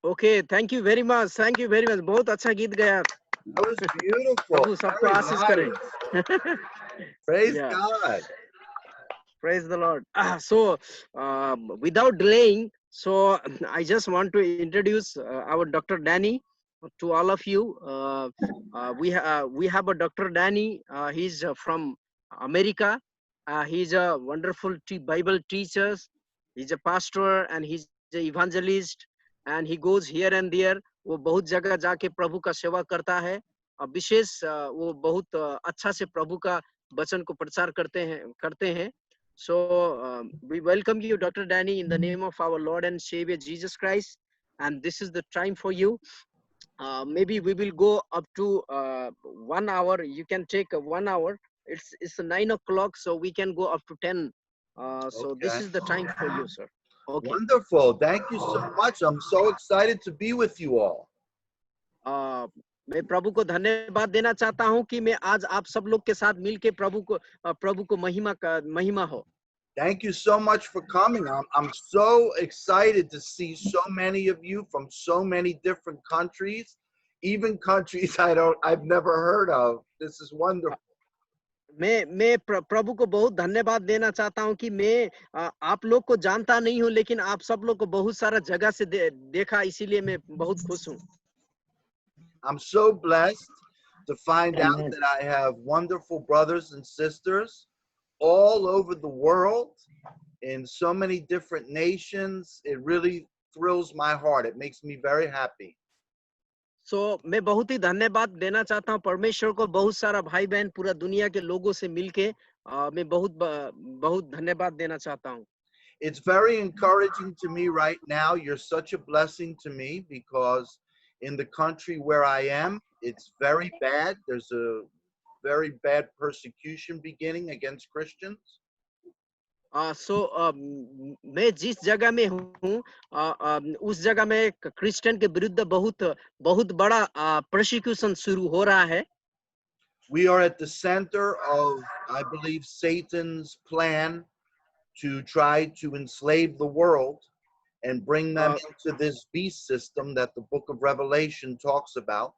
Okay, thank you very much. Thank you very much. बहुत अच्छा गीत गाया. That was beautiful. प्रभु सबको Very आशीष करे. nice. Praise Yeah, God. praise the Lord. So, without delaying, so I just want to introduce our Dr. Danny to all of you. We have a Dr. Danny. He's from America. He's a wonderful Bible teacher. He's a pastor and he's an evangelist. And he goes here and there. वो बहुत जगह जाके प्रभु का सेवा करता है. विशेष वो बहुत अच्छा से प्रभु का वचन को प्रचार करते हैं. So we welcome you, Dr. Danny, in the name of our Lord and Savior Jesus Christ. And this is the time for you. Maybe we will go up to 1 hour. You can take 1 hour. It's 9 o'clock, so we can go up to 10. So this Okay. is the time for you, sir. Okay. Wonderful. Thank you so much. I'm so excited to be with you all. मैं प्रभु को धन्यवाद देना चाहता हूं कि मैं आज आप सब लोग के साथ मिलके प्रभु को महिमा हो. Thank you so much for coming. I'm so excited to see so many of you from so many different countries, even countries I've never heard of. This is wonderful. मैं प्रभु को बहुत धन्यवाद देना चाहता हूं कि मैं आप लोग को जानता नहीं हूं, लेकिन आप सब लोग को बहुत सारा जगह से देखा, इसीलिए मैं बहुत खुश हूं. I'm so blessed to find out Amen. that I have wonderful brothers and sisters all over the world in so many different nations. It really thrills my heart. It makes me very happy. So मैं बहुत ही धन्यवाद देना चाहता हूं परमेश्वर को. बहुत सारा भाई बहन पूरा दुनिया के लोगों से मिलके मैं बहुत धन्यवाद देना चाहता हूं. It's very encouraging to me right now. You're such a blessing to me because in the country where I am, it's very bad. There's a very bad persecution beginning against Christians. मैं जिस जगह में हूँ उस जगह में Christian के विरुद्ध बहुत बड़ा प्रोसिक्यूशन शुरू हो रहा है. We are at the center of, I believe, Satan's plan to try to enslave the world and bring them into this beast system that the book of Revelation talks about.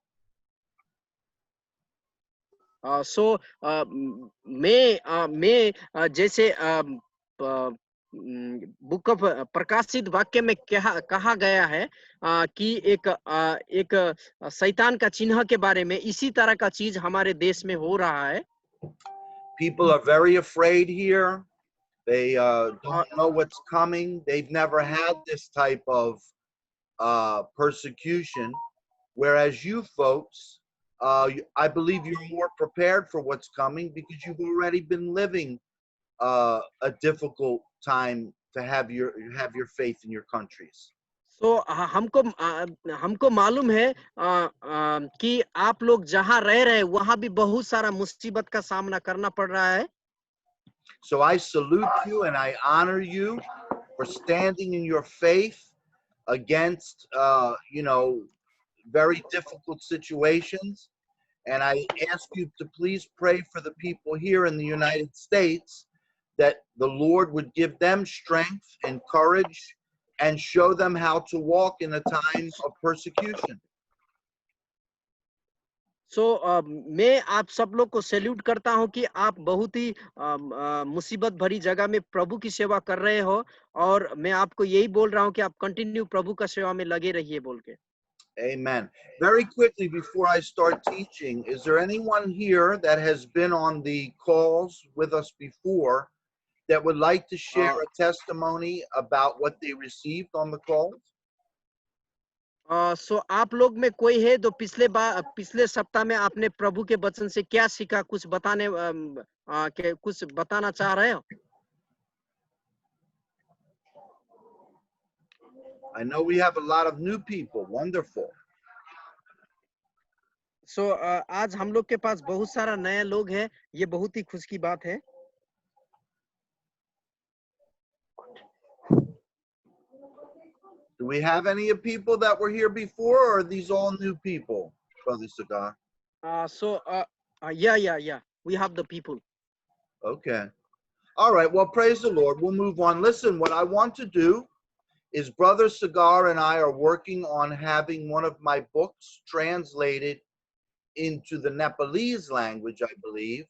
मैं जैसे book of प्रकाशित वाक्य में कहा गया है कि एक शैतान का चिन्ह के बारे में इसी तरह का चीज हमारे देश में हो रहा है. People are very afraid here. They don't know what's coming. They've never had this type of persecution, whereas you folks, I believe you're more prepared for what's coming because you've already been living a difficult time to have your faith in your countries. तो हमको मालूम है कि आप लोग जहाँ रह रहे हैं वहाँ भी बहुत सारा मुसीबत का सामना करना पड़ रहा है. So I salute you and I honor you for standing in your faith against very difficult situations. And I ask you to please pray for the people here in the United States that the Lord would give them strength and courage and show them how to walk in a time of persecution. मैं आप सब लोग को salute करता हूं कि आप बहुत ही मुसीबत भरी जगह में प्रभु की सेवा कर रहे हो, और मैं आपको यही बोल रहा हूं कि आप कंटिन्यू प्रभु का सेवा में लगे रहिए बोल के. Amen. Very quickly before I start teaching, is there anyone here that has been on the calls with us before that would like to share a testimony about what they received on the calls? आप लोग में कोई है तो पिछले सप्ताह में आपने प्रभु के वचन से क्या सीखा, कुछ बताना चाह रहे हो? I know we have a lot of new people. Wonderful. आज हम लोग के पास बहुत सारा नया लोग हैं, ये बहुत ही खुश की बात है. Do we have any people that were here before, or are these all new people, Brother Sagar? Yeah, we have the people. Okay. All right, well, praise the Lord. We'll move on. Listen, what I want to do is Brother Sagar and I are working on having one of my books translated into the Nepalese language, I believe.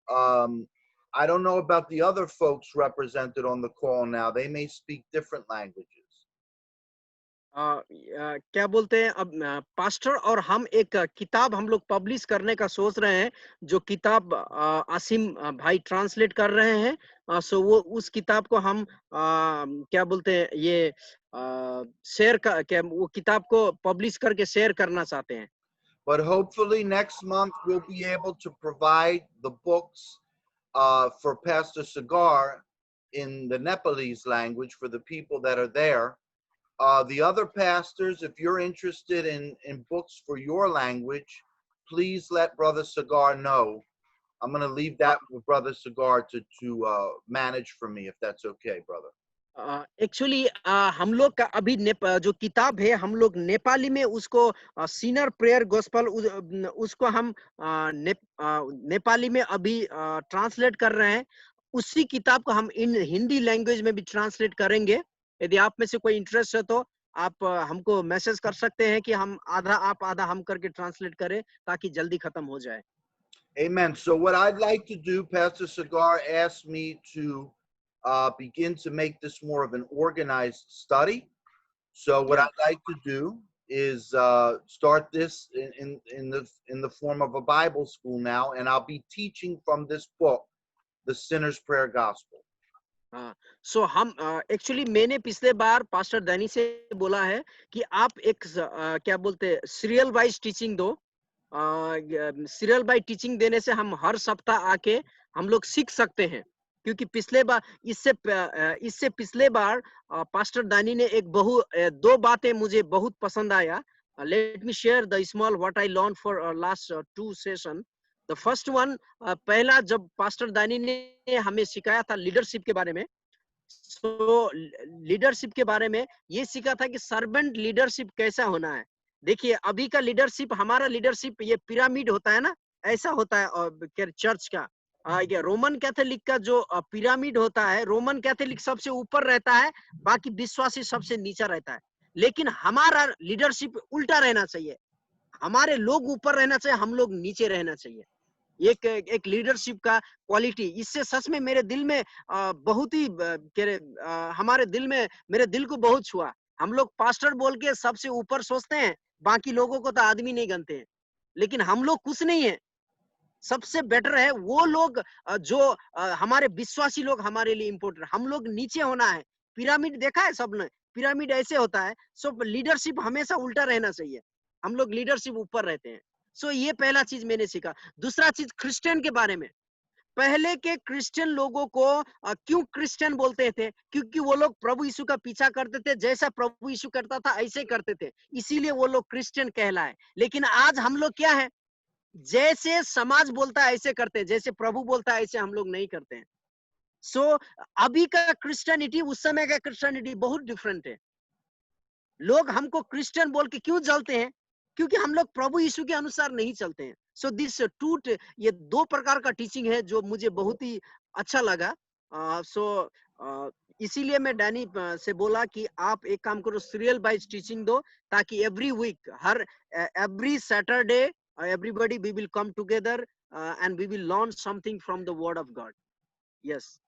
I don't know about the other folks represented on the call now. They may speak different languages. क्या बोलते हैं अब pastor और हम एक किताब हम लोग पब्लिश करने का सोच रहे हैं जो किताब आसिम भाई ट्रांसलेट कर रहे हैं सो वो उस किताब को हम क्या बोलते हैं ये शेयर का क्या वो किताब को पब्लिश करके शेयर करना चाहते हैं. But hopefully next month we'll be able to provide the books for Pastor Sagar in the Nepalese language for the people that are there. The other pastors, if you're interested in books for your language, please let Brother Sagar know. I'm going to leave that with Brother Sagar to manage for me, if that's okay, brother. Actually हम लोग का अभी जो किताब है हम लोग नेपाली में उसको सीनियर प्रेयर गॉस्पल उसको हम नेपाली में अभी ट्रांसलेट कर रहे हैं. उसी किताब को हम इन हिंदी लैंग्वेज में भी ट्रांसलेट करेंगे. यदि आप में से कोई इंटरेस्ट है तो आप हमको मैसेज कर सकते हैं कि हम आधा आप आधा हम करके ट्रांसलेट करें ताकि जल्दी खत्म हो जाए. Amen. So what I'd like to do, Pastor Sagar asked me to begin to make this more of an organized study. So what I'd like to do is start this in the form of a Bible school now, and I'll be teaching from this book, The Sinner's Prayer Gospel. सो हम actually मैंने पिछले बार pastor Danny से बोला है कि आप एक क्या बोलते हैं सीरियल वाइज टीचिंग दो. सीरियल बाय टीचिंग देने से हम हर सप्ताह आके हम लोग सीख सकते हैं. क्योंकि पिछले बार इससे पिछले बार पास्टर दानी ने दो बातें मुझे बहुत पसंद आया. Let me share the small what I learn for last 2 session. The first one पहला जब पास्टर दानी ने हमें सिखाया था लीडरशिप के बारे में. सो लीडरशिप के बारे में ये सीखा था कि सर्वेंट लीडरशिप कैसा होना है. देखिए अभी का लीडरशिप हमारा लीडरशिप ये पिरामिड होता है ना, ऐसा होता है चर्च का. ये रोमन कैथोलिक का जो पिरामिड होता है, रोमन कैथोलिक सबसे ऊपर रहता है, बाकी विश्वासी सबसे नीचे रहता है. लेकिन हमारा लीडरशिप उल्टा रहना चाहिए. हमारे लोग ऊपर रहना चाहिए, हम लोग नीचे रहना चाहिए. एक लीडरशिप का क्वालिटी इससे सच में मेरे दिल में बहुत ही हमारे दिल में मेरे दिल को बहुत छुआ. हम लोग पास्टर बोल के सबसे ऊपर सोचते हैं, बाकी लोगों को तो आदमी नहीं गनते हैं. लेकिन हम लोग कुछ नहीं है. सबसे बेटर है वो लोग जो हमारे विश्वासी लोग हमारे लिए इंपॉर्टेंट. हम लोग नीचे होना है. पिरामिड देखा है सबने, पिरामिड ऐसे होता है. सो लीडरशिप हमेशा उल्टा रहना चाहिए. हम लोग लीडरशिप ऊपर रहते हैं. सो ये पहला चीज मैंने सीखा. दूसरा चीज क्रिश्चियन के बारे में. पहले के क्रिश्चियन लोगों को क्यों क्रिश्चियन बोलते थे? क्योंकि वो लोग प्रभु यीशु का पीछा करते थे. जैसा प्रभु यीशु करता था ऐसे करते थे, इसीलिए वो लोग क्रिश्चियन कहलाए. लेकिन आज हम लोग क्या है, जैसे समाज बोलता है ऐसे करते हैं, जैसे प्रभु बोलता है ऐसे हम लोग नहीं करते हैं. सो अभी का क्रिश्चियनिटी उस समय का क्रिश्चियनिटी बहुत डिफरेंट है. लोग हमको क्रिश्चियन बोल के क्यों जलते हैं? क्योंकि हम लोग प्रभु यीशु के अनुसार नहीं चलते हैं. सो दिस ये 2 प्रकार का टीचिंग है जो मुझे बहुत ही अच्छा लगा. इसीलिए मैं डैनी से बोला कि आप एक काम करो, सीरियल वाइज टीचिंग दो, ताकि every week every Saturday everybody we will come together and we will learn something from the word of God. Yes.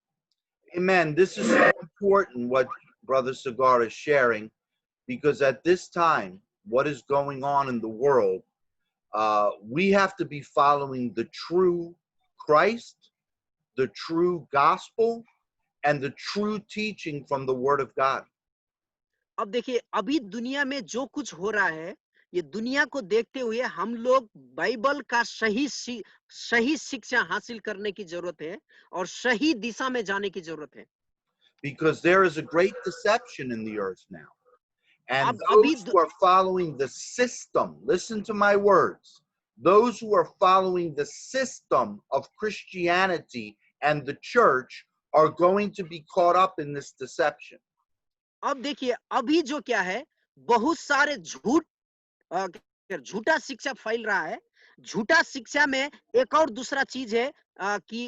Amen. This is so important what Brother Sagar is sharing, because at this time, what is going on in the world, we have to be following the true Christ, the true gospel, and the true teaching from the word of God. अब देखिए अभी दुनिया में जो कुछ हो रहा है, ये दुनिया को देखते हुए हम लोग बाइबल का सही शिक्षा हासिल करने की जरूरत है और सही दिशा में जाने की जरूरत है. Because there is a great deception in the earth now. And those who are following the system, listen to my words, those who are following the system of Christianity and the church are going to be caught up in this deception. अब देखिए अभी जो क्या है, बहुत सारे झूठा शिक्षा फैल रहा है. झूठा शिक्षा में एक और दूसरा चीज है कि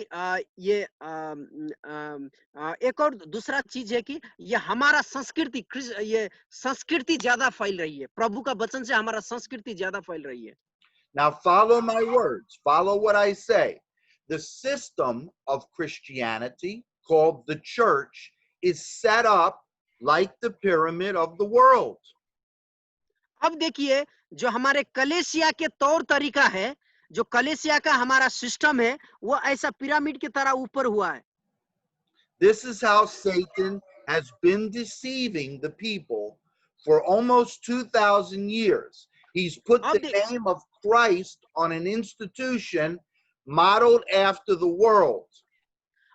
एक और दूसरा चीज है कि ये हमारा संस्कृति ये संस्कृति ज्यादा फैल रही है। प्रभु का वचन से हमारा संस्कृति ज्यादा फैल रही है। Now, follow my words, follow what I say. The system of Christianity, called the church, is set up like the pyramid of the world. अब देखिए, जो हमारे कलेसिया के तौर तरीका है, जो कलेसिया का हमारा सिस्टम है, वो ऐसा पिरामिड की तरह ऊपर हुआ है। This is how Satan has been deceiving the people for almost 2,000 years. He's put the name of Christ on an institution modeled after the world.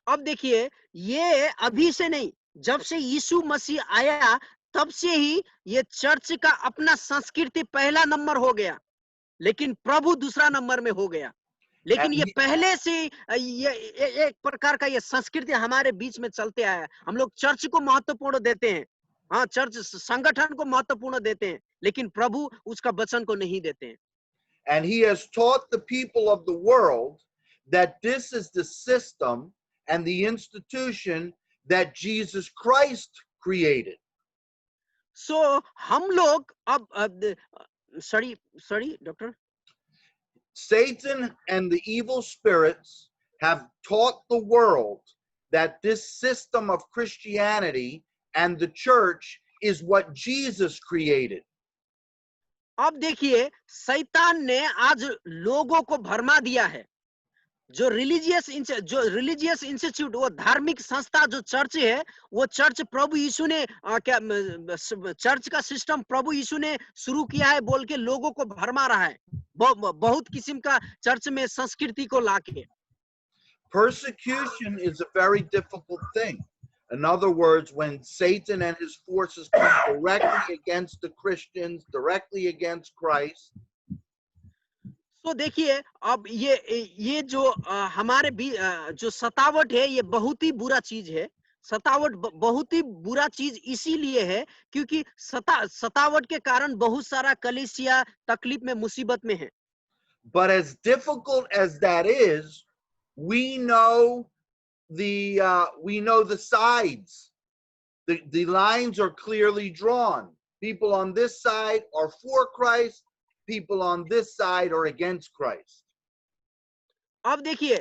अब देखिए, ये अभी से नहीं, जब से यीशु मसीह आया तब से ही ये चर्च का अपना संस्कृति पहला नंबर हो गया, लेकिन प्रभु दूसरा नंबर में हो गया। लेकिन ये पहले से ये एक प्रकार का ये संस्कृति हमारे बीच में चलते आया है। हम लोग चर्च को महत्वपूर्ण देते हैं, हाँ, चर्च संगठन को महत्वपूर्ण देते हैं, लेकिन प्रभु उसका वचन को नहीं देते हैं। And he has taught the people of the world that this is the system and the institution that Jesus Christ created. So हम लोग अब sorry doctor, Satan and the evil spirits have taught the world that this system of Christianity and the church is what Jesus created. अब देखिए, शैतान ने आज लोगों को भरमा दिया है। जो रिलीजियस इंस्टीट्यूट, वो धार्मिक संस्था जो चर्च है, वो चर्च प्रभु यीशु ने क्या चर्च का सिस्टम प्रभु यीशु ने शुरू किया है बोल के लोगों को भरमा रहा है, बहुत किस्म का चर्च में संस्कृति को लाके। Persecution is a very difficult thing. In other words, when Satan and his forces come directly against the Christians, directly against Christ. तो देखिए, अब ये जो हमारे भी जो सतावट है, ये बहुत ही बुरा चीज है। सतावट बहुत ही बुरा चीज इसीलिए है क्योंकि सतावट के कारण बहुत सारा कलीसिया तकलीफ में, मुसीबत में है। But as difficult as that is, we know the sides. The lines are clearly drawn. People on this side are for Christ. People on this side are against Christ. अब देखिए,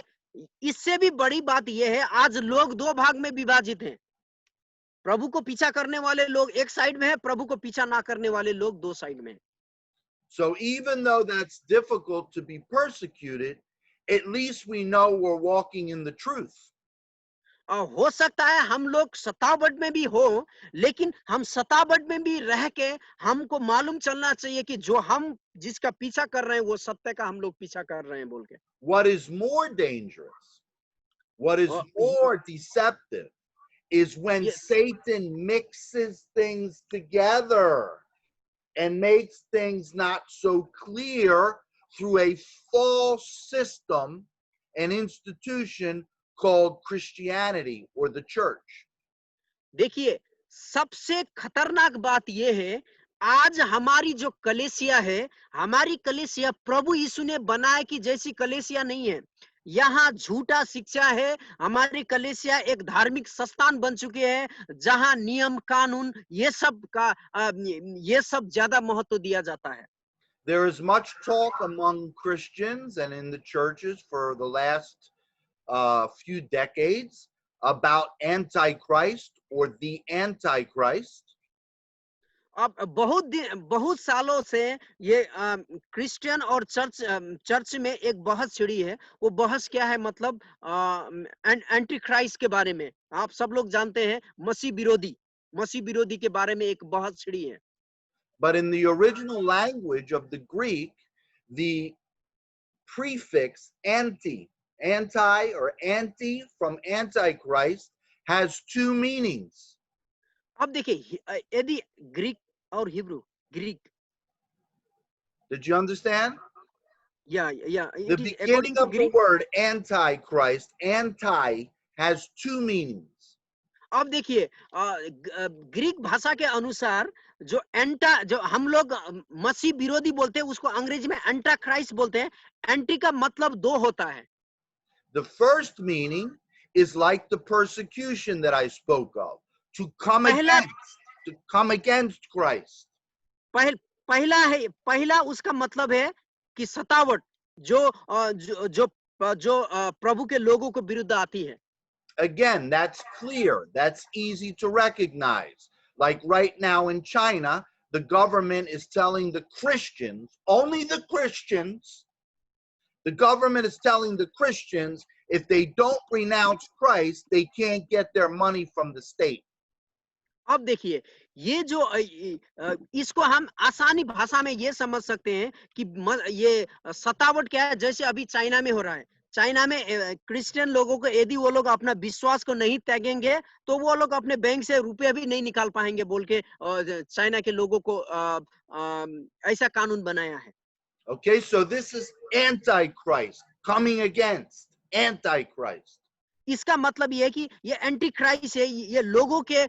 इससे भी बड़ी बात यह है, आज लोग दो भाग में विभाजित हैं। प्रभु को पीछा करने वाले लोग एक साइड में है, प्रभु को पीछा ना करने वाले लोग दो साइड में हैं। So even though that's difficult to be persecuted, at least we know we're walking in the truth. हो सकता है हम लोग सतावट में भी हो, लेकिन हम सतावट में भी रह के हमको मालूम चलना चाहिए कि जो हम जिसका पीछा कर रहे हैं वो सत्य का हम लोग पीछा कर रहे हैं बोल के। What is more dangerous, what is more deceptive is when Satan mixes things together and makes things not so clear through a false system and institution called Christianity or the church. देखिए, सबसे खतरनाक बात यह है, आज हमारी जो कलीसिया है, हमारी कलीसिया प्रभु यीशु ने बनाया कि जैसी कलीसिया नहीं है। यहाँ झूठा शिक्षा है। हमारी कलीसिया एक धार्मिक संस्थान बन चुकी है जहाँ नियम कानून ये सब ज्यादा महत्व दिया जाता है। There is much talk among Christians and in the churches for the last few decades about Antichrist or the Antichrist. अब बहुत सालों से ये क्रिश्चियन और चर्च में एक बहस छिड़ी है। वो बहस क्या है, मतलब एंटी क्राइस्ट के बारे में। आप सब लोग जानते हैं, मसीह विरोधी के बारे में एक बहस छिड़ी है। But in the original language of the Greek, the prefix anti or anti from Antichrist has two meanings. अब देखिए, यदि ग्रीक और Hebrew, Greek, did you understand? Yeah. The beginning of the word Antichrist, anti has two meanings. अब देखिए Greek भाषा के अनुसार जो एंटा जो हम लोग मसीह विरोधी बोलते हैं उसको अंग्रेजी में एंटा क्राइस्ट बोलते हैं। एंटी का मतलब दो होता है। The first meaning is like the persecution that I spoke of, to पहला come against Christ. पहला उसका मतलब है कि सतावट जो प्रभु के लोगों को विरुद्ध आती है। Again, that's clear. That's easy to recognize. Like right now in China, the government is telling the Christians, only the Christians, the government is telling the Christians, if they don't renounce Christ, they can't get their money from the state. अब देखिए ये जो इसको हम आसानी भाषा में ये समझ सकते हैं कि ये सतावट क्या है। जैसे अभी चाइना में हो रहा है। चाइना में क्रिश्चियन लोगों को यदि वो लोग अपना विश्वास को नहीं त्यागेंगे तो वो लोग अपने बैंक से रुपए भी नहीं निकाल पाएंगे बोल के चाइना के लोगों को ऐसा कानून बनाया है। Okay, so this is antichrist, coming against antichrist. इसका मतलब ये है कि ये एंटी क्राइस्ट है। ये लोगों के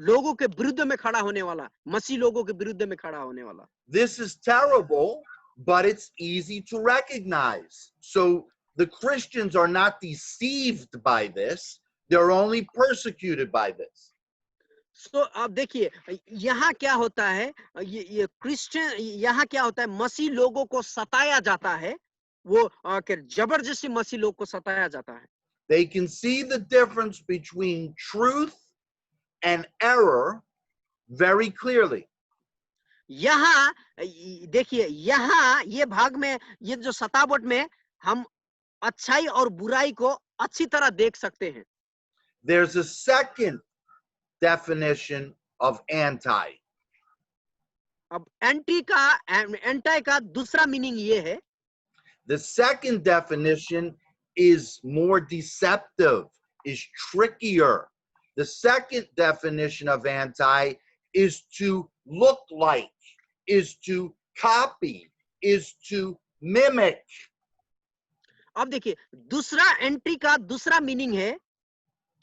लोगों के विरुद्ध में खड़ा होने वाला, मसीह लोगों के विरुद्ध में खड़ा होने वाला। This is terrible, but it's easy to recognize. So the Christians are not deceived by this, they're only persecuted by this. तो अब देखिए यहाँ क्या होता है, ये क्रिश्चियन यहाँ क्या होता है, मसीह लोगों को सताया जाता है। वो जबरदस्ती मसीह लोग को सताया जाता है। They can see the difference between truth and error very clearly. यहाँ देखिए यहाँ ये भाग में ये जो सतावट में हम अच्छाई और बुराई को अच्छी तरह देख सकते हैं। There's a second definition of anti. अब एंटी का दूसरा मीनिंग ये है। The second definition is more deceptive, is trickier. The second definition of anti is to look like, is to copy, is to mimic. अब देखिए दूसरा anti का दूसरा मीनिंग है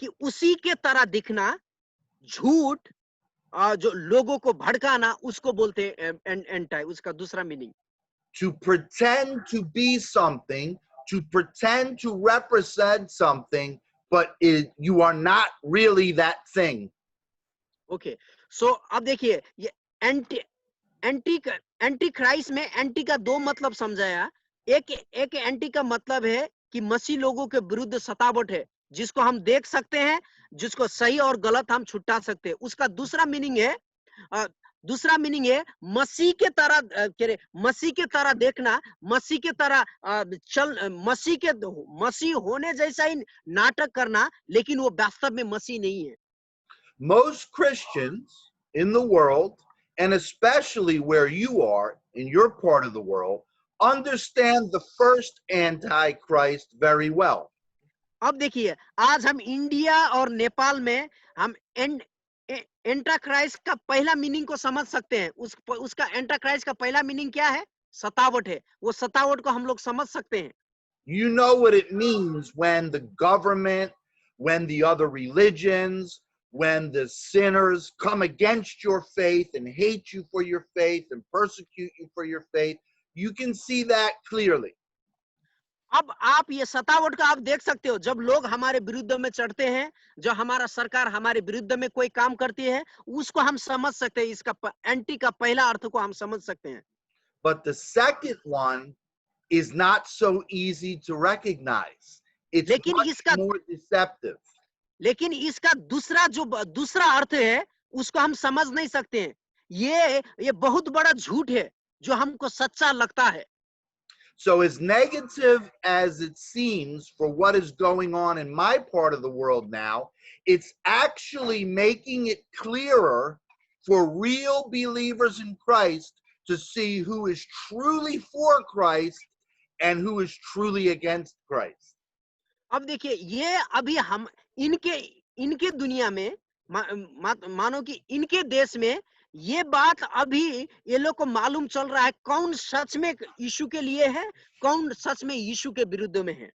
कि उसी के तरह दिखना, झूठ जो लोगों को भड़काना, उसको बोलते हैं एंटी। उसका दूसरा meaning To pretend to be something, to pretend to represent something, but you are not really that thing. Okay so अब देखिए ये एंटी क्राइस्ट में एंटी का दो मतलब समझाया। एक एंटी का मतलब है कि मसीह लोगों के विरुद्ध सतावट है, जिसको हम देख सकते हैं, जिसको सही और गलत हम छुटा सकते हैं। उसका दूसरा मीनिंग है मसीह के तरह देखना, मसीह के तरह मसीह होने जैसा ही नाटक करना, लेकिन वो वास्तव में मसीह नहीं है। Most Christians in the world, and especially where you are in your part of the world, understand the first antichrist very well. अब देखिए आज हम इंडिया और नेपाल में हम एंटाक्राइस्ट का पहला मीनिंग को समझ सकते हैं। उसका एंटाक्राइस्ट का पहला मीनिंग क्या है? सतावट है। वो सतावट को हम लोग समझ सकते हैं। You know what it means when the government, when the other religions, when the sinners come against your faith and hate you for your faith and persecute you for your faith. You can see that clearly. अब आप ये सतावट का आप देख सकते हो, जब लोग हमारे विरुद्ध में चढ़ते हैं, जो हमारा सरकार हमारे विरुद्ध में कोई काम करती है, उसको हम समझ सकते हैं। इसका एंटी का पहला अर्थ को हम समझ सकते हैं। But the second one is not so easy to recognize. It's much more deceptive. लेकिन इसका दूसरा अर्थ है, उसको हम समझ नहीं सकते हैं। ये बहुत बड़ा झूठ है जो हमको सच्चा लगता है। So as negative as it seems for what is going on in my part of the world now, it's actually making it clearer for real believers in Christ to see who is truly for Christ and who is truly against Christ. अब देखिए ये अभी हम इनके दुनिया में मानो कि इनके देश में ये बात अभी ये लोग को मालूम चल रहा है, कौन सच में यीशु के लिए है, कौन सच में यीशु के विरुद्ध में है।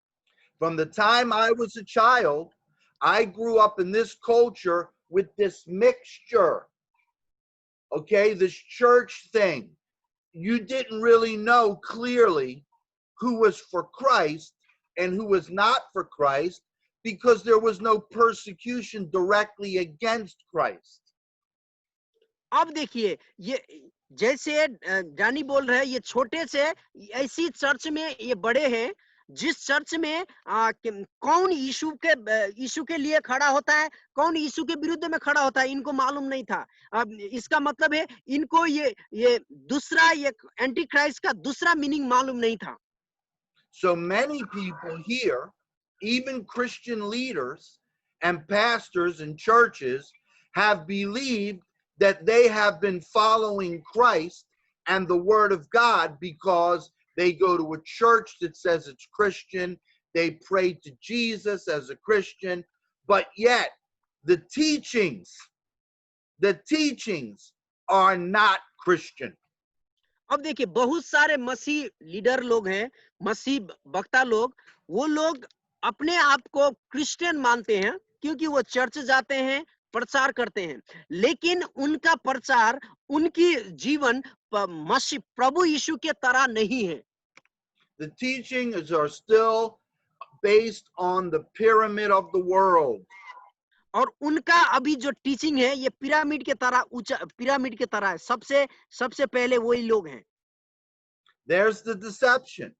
From the time I was a child, I grew up in this culture with this mixture. Okay, this church thing. You didn't really know clearly who was for Christ and who was not for Christ because there was no persecution directly against Christ. अब देखिए ये जैसे जानी बोल रहे हैं, ये छोटे से ऐसी चर्च में ये बड़े हैं जिस चर्च में कौन यीशु के लिए खड़ा होता है, कौन यीशु के विरुद्ध में खड़ा होता है, इनको मालूम नहीं था। अब इसका मतलब है इनको ये दूसरा ये एंटी क्राइस्ट का दूसरा मीनिंग मालूम नहीं था। So many people here, even Christian leaders and pastors and churches, have believed that they have been following Christ and the Word of God because they go to a church that says it's Christian, they pray to Jesus as a Christian, but yet the teachings are not Christian. अब देखिए बहुत सारे मसीह leader लोग हैं, मसीह वक्ता लोग, वो लोग अपने आप को क्रिश्चियन मानते हैं क्योंकि वो चर्च जाते हैं, प्रचार करते हैं, लेकिन उनका प्रचार, उनकी जीवन मसीह प्रभु यीशु के तरह नहीं है। The teachings are still based on the pyramid of the world. और उनका अभी जो टीचिंग है ये पिरामिड के तरह ऊंचा, पिरामिड के तरह है। सबसे पहले वही लोग हैं। There's the deception.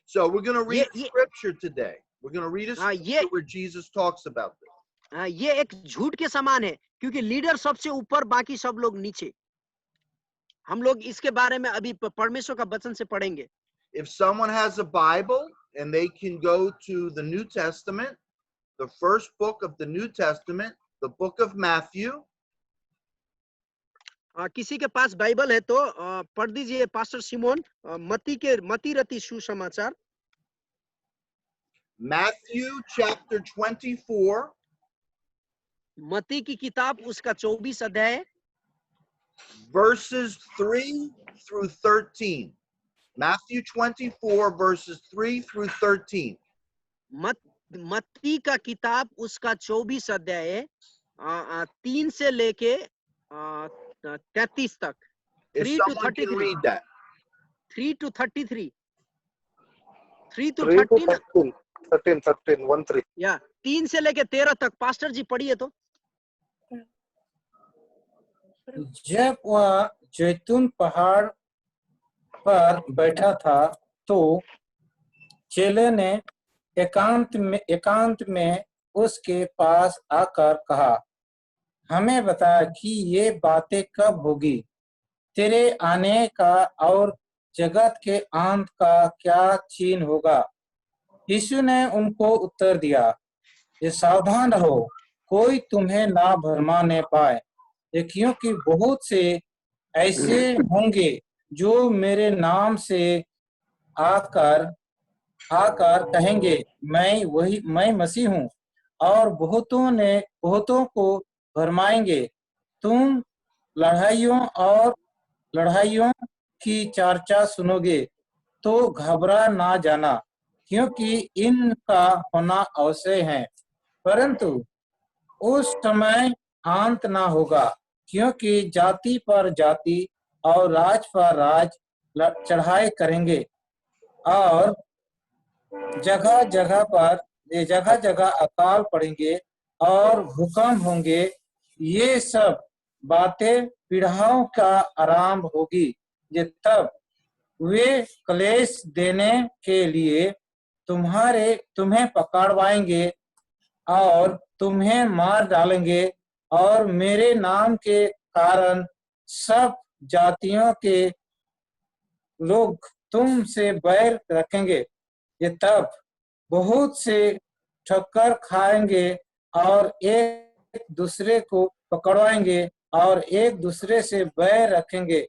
So we're going to read ये scripture today. We're going to read a scripture where Jesus talks about this. ये एक झूठ के समान है क्योंकि लीडर सबसे ऊपर, बाकी सब लोग नीचे। हम लोग इसके बारे में अभी परमेश्वर का वचन से पढ़ेंगे। If someone has a Bible and they can go to the New Testament, the first book of the New Testament, the book of Matthew. किसी के पास बाइबल है तो पढ़ दीजिए पास्टर सिमोन, मती रती सुसमाचार। Matthew chapter 24. मती की किताब उसका 24 अध्याय, verses 3 through 13. Matthew 24 verses 3 through 13. मत्ती का किताब उसका 24 अध्याय 3 से लेके 33 तक। If 3 to someone can 33. read that. 3 to 33. 3 to 3 to 13 13 1 3 या 3 से लेके 13 तक। पास्टर जी पढ़िए तो। जब वह जैतून पहाड़ पर बैठा था तो चेले ने एकांत में उसके पास आकर कहा, हमें बता कि ये बातें कब होगी, तेरे आने का और जगत के अंत का क्या चिन्ह होगा। यीशु ने उनको उत्तर दिया, ये सावधान रहो, कोई तुम्हें ना भरमाने पाए, क्योंकि बहुत से ऐसे होंगे जो मेरे नाम से आकर कहेंगे मैं मसीह हूँ, और बहुतों को भरमाएंगे। तुम लड़ाइयों की चर्चा सुनोगे तो घबरा ना जाना, क्योंकि इनका होना अवश्य है, परंतु उस समय अंत ना होगा, क्योंकि जाति पर जाति और राज पर राज चढ़ाई करेंगे और जगह जगह अकाल पड़ेंगे और भूकंप होंगे। ये सब बातें पीढ़ाओं का आरंभ होगी। तब वे क्लेश देने के लिए तुम्हें पकड़वाएंगे और तुम्हें मार डालेंगे, और मेरे नाम के कारण सब जातियों के लोग तुमसे बैर रखेंगे। ये तब बहुत से ठक्कर खाएंगे और एक दूसरे को पकड़वाएंगे और एक दूसरे से बैर रखेंगे।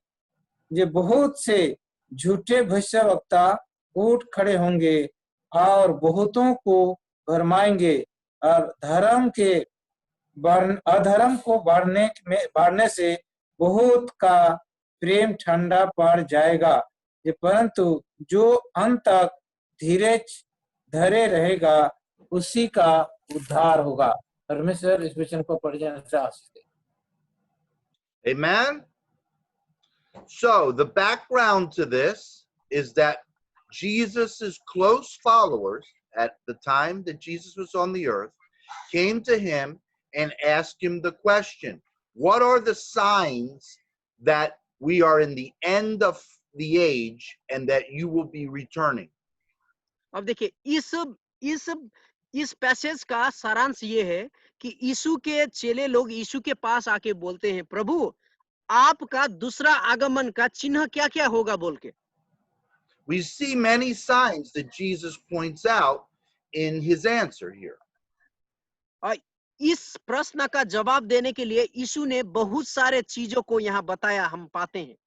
ये बहुत से झूठे भविष्यवक्ता उठ खड़े होंगे और बहुतों को भरमाएंगे, और अधर्म को बढ़ने से बहुत का प्रेम ठंडा पड़ जाएगा। परंतु जो अंत तक धीरज धरे रहेगा उसी का उद्धार होगा। परमेश्वर इस वचन को पढ़ जाने से आशीष दे। Amen? So the background to this is that Jesus's close followers at the time that Jesus was on the earth came to him and asked him the question, what are the signs that we are in the end of the age and that you will be returning? अब देखिए इस passage का सारांश ये है कि यीशु के चेले लोग यीशु के पास आके बोलते हैं, प्रभु आपका दूसरा आगमन का चिन्ह क्या क्या होगा बोल के। We see many signs that Jesus points out in his answer here. और इस प्रश्न का जवाब देने के लिए यीशु ने बहुत सारे चीजों को यहाँ बताया, हम पाते हैं।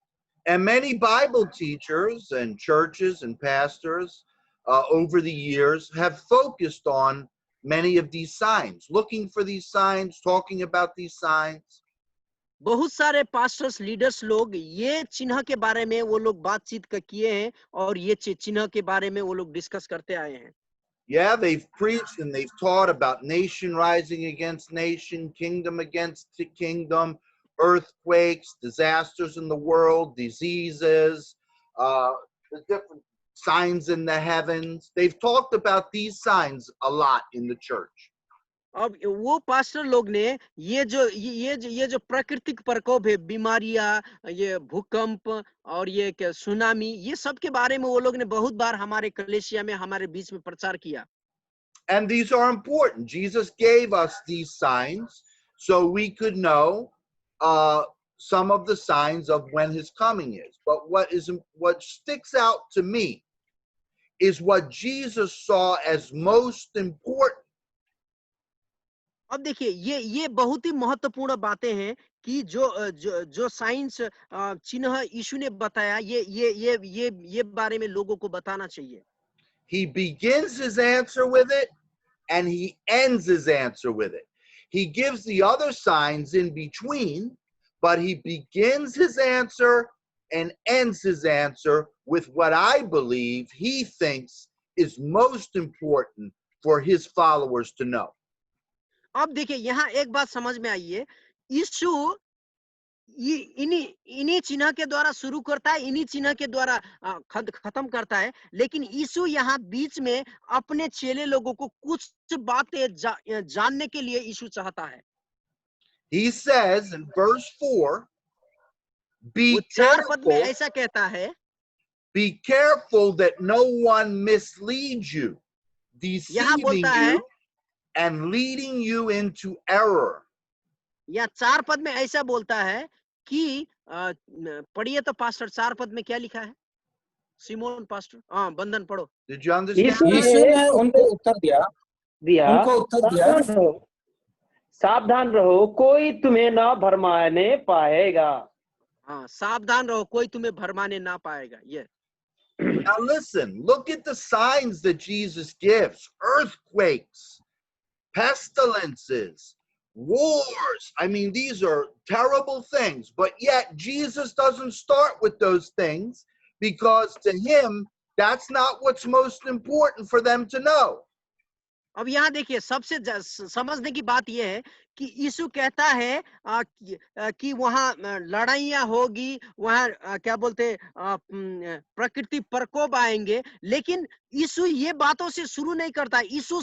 And many Bible teachers and churches and pastors over the years have focused on many of these signs, looking for these signs, talking about these signs. बहुत सारे पास्टर्स लीडर्स लोग ये चिन्ह के बारे में वो लोग बातचीत किए हैं और ये चिन्ह के बारे में वो लोग डिस्कस करते आए हैं। Yeah, they've preached and they've taught about nation rising against nation, kingdom against kingdom, earthquakes, disasters in the world, diseases, the different signs in the heavens. They've talked about these signs a lot in the church. अब वो pastor लोग ने ये जो प्राकृतिक प्रकोप है, बीमारियां, ये भूकंप और ये क्या सुनामी, ये सब के बारे में वो लोग ने बहुत बार हमारे कलीसिया में हमारे बीच में प्रचार किया। And these are important. Jesus gave us these signs so we could know some of the signs of when his coming is. But what sticks out to me is what Jesus saw as most important. अब देखिए ये बहुत ही महत्वपूर्ण बातें हैं कि जो science चिन्ह यीशु ने बताया, ये बारे में लोगों को बताना चाहिए। He begins his answer with it and he ends his answer with it. He gives the other signs in between, but he begins his answer and ends his answer with what I believe he thinks is most important for his followers to know. अब देखिए यहाँ एक बात समझ में आई है, यीशु इन्हीं चिन्ह के द्वारा शुरू करता है, इन्हीं चिन्ह के द्वारा खत्म करता है, लेकिन यीशु यहाँ बीच में अपने चेले लोगों को कुछ बातें जानने के लिए यीशु चाहता है। He says in verse 4, वो 4 पद में ऐसा कहता है, be careful that no one misleads you, deceiving you and leading you into error. या 4 पद में ऐसा बोलता है कि पढ़िए तो पास्टर, 4 पद में क्या लिखा है? सिमोन पास्टर, हाँ बंधन पढ़ो। Did you understand? यीशु ने उनको उत्तर दिया, सावधान रहो कोई तुम्हें ना भरमाने पाएगा। हाँ, सावधान रहो कोई तुम्हें भरमाने ना पाएगा। ये Now listen, look at the signs that Jesus gives: earthquakes, pestilences, wars. I mean, these are terrible things, but yet Jesus doesn't start with those things because to him, that's not what's most important for them to know. अब यहाँ देखिए, सबसे समझने की बात यह है कि यीशु कहता है कि वहाँ लड़ाइयाँ होगी, वहाँ क्या बोलते प्रकृति प्रकोप आएंगे, लेकिन यीशु ये बातों से शुरू नहीं करता। यीशु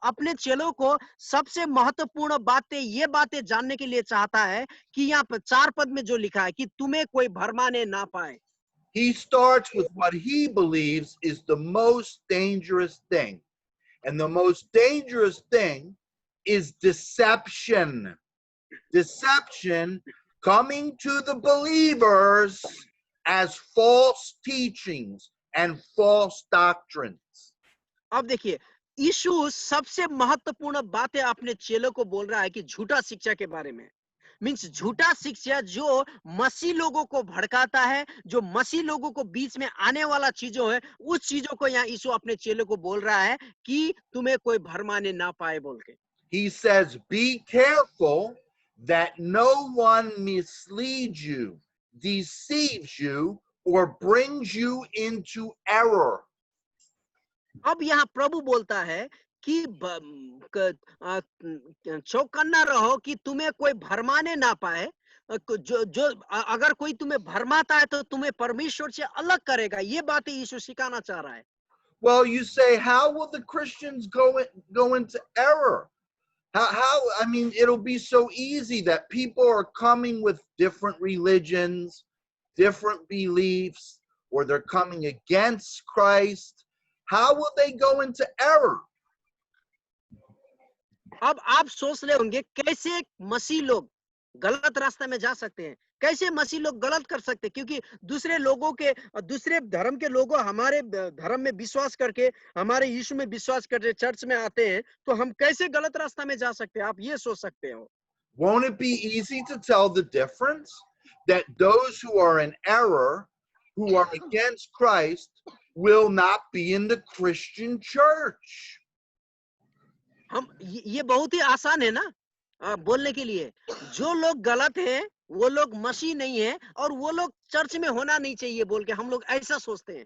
अपने चेलों को सबसे महत्वपूर्ण बातें, ये बातें जानने के लिए चाहता है कि यहाँ पर 4 पद में जो लिखा है कि तुम्हें कोई भरमाने ना पाए। He starts with what he believes is the most dangerous thing. And the most dangerous thing is deception. Deception coming to the believers as false teachings and false doctrines. अब देखिए, यीशु सबसे महत्वपूर्ण बातें अपने चेलों को बोल रहा है कि झूठा शिक्षा के बारे में, मीन्स झूठा शिक्षा जो मसीह लोगों को भड़काता है, जो मसीह लोगों को बीच में आने वाला चीजों है, उस चीजों को यहाँ यीशु अपने चेलों को बोल रहा है कि तुम्हें कोई भरमाने ना पाए बोल के। He says, be careful that no one misleads you, deceives you, or brings you into error. अब यहाँ प्रभु बोलता है कि चौकन्ना रहो कि तुम्हें कोई भरमाने ना पाए। अगर कोई तुम्हें भरमाता है तो तुम्हें परमेश्वर से अलग करेगा। ये बातें यीशु सिखाना चाह रहा है। Well, you say, how will the Christians go into error? How, I mean, it'll be so easy that people are coming with different religions, different beliefs, or they're coming against Christ. How will they go into error? अब आप सोच रहे होंगे कैसे मसीह लोग गलत रास्ते में जा सकते हैं, कैसे मसीह लोग गलत कर सकते हैं, क्योंकि दूसरे लोगों के, दूसरे धर्म के लोग हमारे धर्म में विश्वास करके, हमारे यीशु में विश्वास करके चर्च में आते हैं, तो हम कैसे गलत रास्ता में जा सकते हैं? आप ये सोच सकते हो। Won't it be easy to tell the difference? That those who are in error, who are against Christ, will not be in the Christian church. हम ये बहुत ही आसान है ना बोलने के लिए। जो लोग गलत हैं वो लोग मसीह नहीं है और वो लोग चर्च में होना नहीं चाहिए बोल के हम लोग ऐसा सोचते हैं।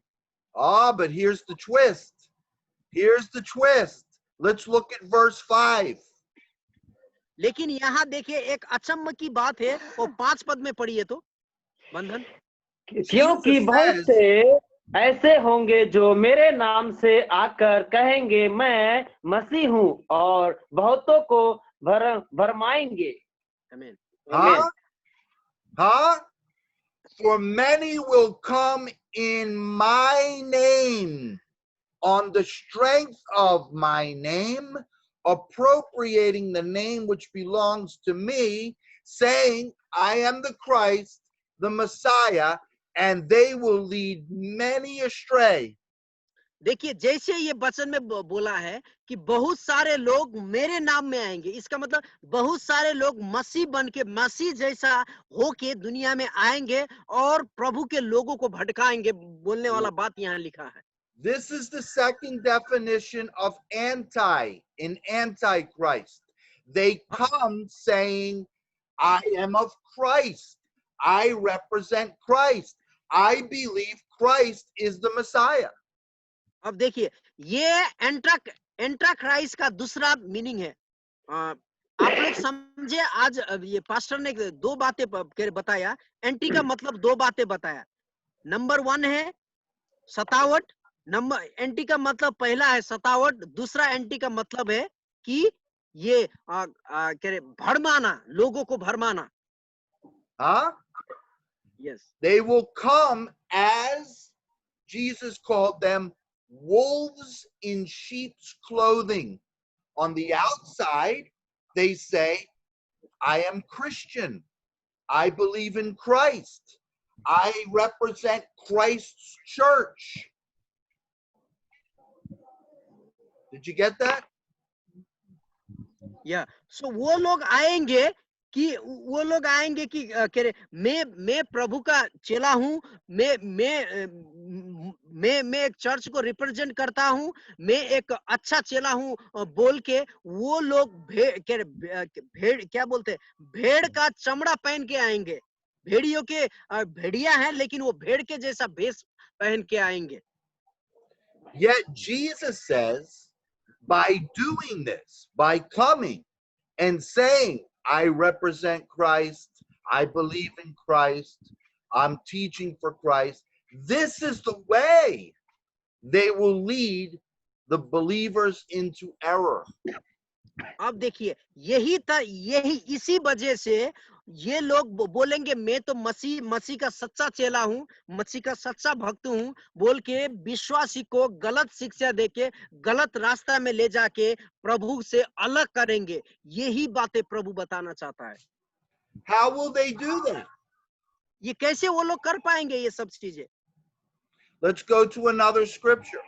But here's the twist. Here's the twist. Let's look at verse 5. लेकिन यहाँ देखिए एक अचम्म की बात है, वो 5 पद में पढ़िए तो बंधन। क्योंकि बहुत से ऐसे होंगे जो मेरे नाम से आकर कहेंगे मैं मसीह हूँ और बहुतों को भरमाएंगे। आमीन। For many will come in my name, on the strength of my name, appropriating the name which belongs to me, saying, I am the Christ, the Messiah, and they will lead many astray. देखिए जैसे ये वचन में बोला है कि बहुत सारे लोग मेरे नाम में आएंगे, इसका मतलब बहुत सारे लोग मसीह बन के, मसीह जैसा होके दुनिया में आएंगे और प्रभु के लोगों को भटकाएंगे, बोलने वाला बात यहाँ लिखा है। This is the second definition of in Antichrist. They come saying, I am of Christ. I represent Christ. I believe Christ is the Messiah. अब देखिए ये एंट्रा क्राइस्ट का दूसरा मीनिंग है। आप लोग समझे, आज ये पास्टर ने 2 बातें बताया। एंटी का मतलब 2 बातें बताया। नंबर 1 है सतावट। एंटी का मतलब पहला है सतावट, दूसरा एंटी का मतलब है कि ये भरमाना, लोगों को भरमाना। Yes. They will come as Jesus called them wolves in sheep's clothing. On the outside, they say, I am Christian. I believe in Christ. I represent Christ's church. Did you get that? Yeah. So वो लोग आएंगे कि मैं प्रभु का चेला हूँ, मैं एक चर्च को रिप्रेजेंट करता हूँ, मैं एक अच्छा चेला हूँ बोल के वो लोग भेड़ क्या बोलते हैं, भेड़ का चमड़ा पहन के आएंगे। भेड़ियों के भेड़िया हैं लेकिन वो भेड़ के जैसा भेष पहन के आएंगे। Yet Jesus says, by doing this, by coming and saying, I represent Christ, I believe in Christ, I'm teaching for Christ, this is the way they will lead the believers into error. अब देखिए यही इसी वजह से ये लोग बोलेंगे मैं तो मसीह का सच्चा चेला हूँ, मसीह का सच्चा भक्त हूँ बोल के विश्वासी को गलत शिक्षा देके गलत रास्ता में ले जाके प्रभु से अलग करेंगे। यही बातें प्रभु बताना चाहता है। How will they do that? ये कैसे वो लोग कर पाएंगे ये सब चीजें? Let's go to another scripture.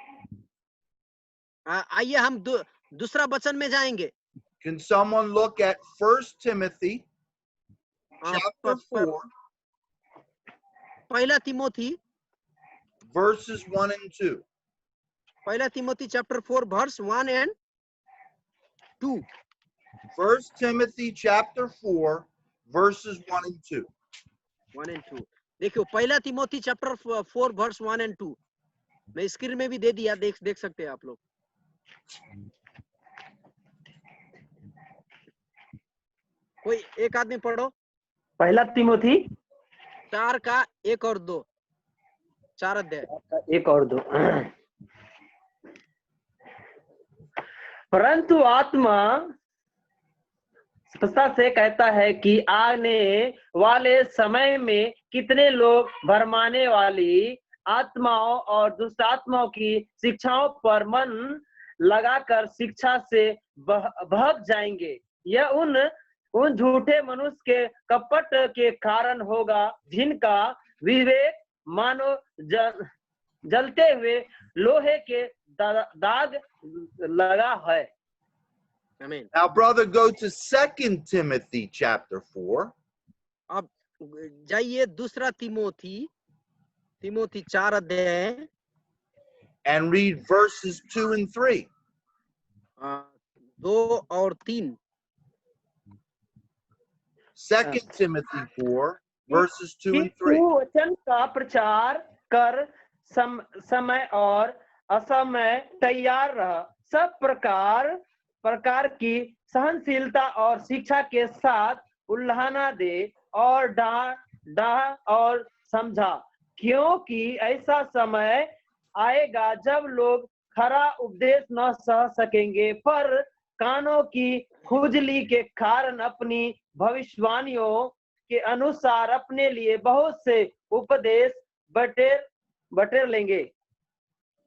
आइए हम दूसरा वचन में जाएंगे। Can someone look at 1 Timothy chapter 4, पहला तिमोथी verses 1 and 2. पहला Timothy chapter 4 verse 1 and 2. 1 Timothy chapter 4, verses 1 and 2. 1 and 2 देखियो, पहला तिमोथी chapter 4 verse 1 and 2 मैं स्क्रीन में भी दे दिया, देख सकते हैं आप लोग। कोई एक आदमी पढ़ो। पहला तिमोथी 4 का 1 और 2, 4 अध्याय। 1 और 2। परंतु आत्मा स्पष्टता से कहता है कि आने वाले समय में कितने लोग भरमाने वाली आत्माओं और दुष्ट आत्माओं की शिक्षाओं पर मन लगाकर शिक्षा से बहक जाएंगे। यह उन झूठे मनुष्य के कपट के कारण होगा जिनका विवेक मानो जलते हुए लोहे के दाग लगा है। आमीन। Now, brother, go to 2 Timothy chapter 4. अब जाइए दूसरा तिमोथी 4 अध्याय and read verses 2 and 3. 2 और 3। 2 Timothy 4, verses 2 and 3. वचन का प्रचार कर समय और असमय तैयार रह, सब प्रकार की सहनशीलता और शिक्षा के साथ उल्लाहना दे और डाह और समझा, क्योंकि ऐसा समय आएगा जब लोग खरा उपदेश न सह सकेंगे, पर कानों की खुजली के कारण अपनी भविष्यवाणियों के अनुसार अपने लिए बहुत से उपदेश बटेर लेंगे।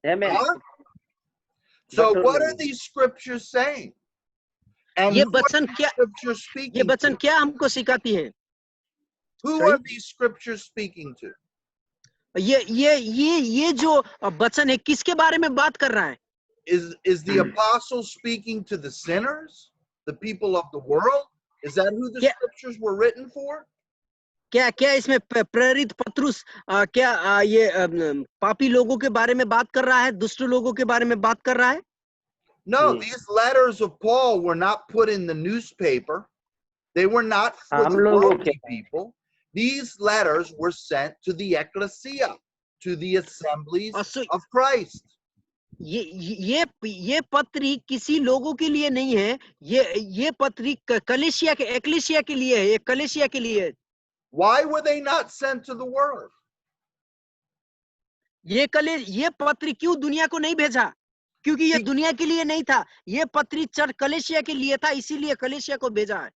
Amen. So what are these scriptures saying? And ये who are वचन these क्या scriptures ये speaking वचन to? क्या हमको सिखाती है? Who Sorry? are these scriptures speaking to? ये जो वचन है किसके बारे में बात कर रहा है? Is the apostle speaking to the sinners, the people of the world? Is that who the scriptures were written for? क्या इसमें प्रेरित पत्रुस क्या ये पापी लोगों के बारे में बात कर रहा है, दुष्ट लोगों के बारे में बात कर रहा है? No, these letters of Paul were not put in the newspaper. They were not for the worldly people. These letters were sent to the ecclesia, to the assemblies of Christ. ये पत्री किसी लोगों के लिए नहीं है, ये पत्री कलीसिया के एक्लेसिया के लिए है, ये कलीसिया के लिए है। Why were they not sent to the world? ये पत्री क्यों दुनिया को नहीं भेजा? क्योंकि ये दुनिया के लिए नहीं था, ये पत्री चर्च कलीसिया के लिए था, इसीलिए कलीसिया को भेजा है।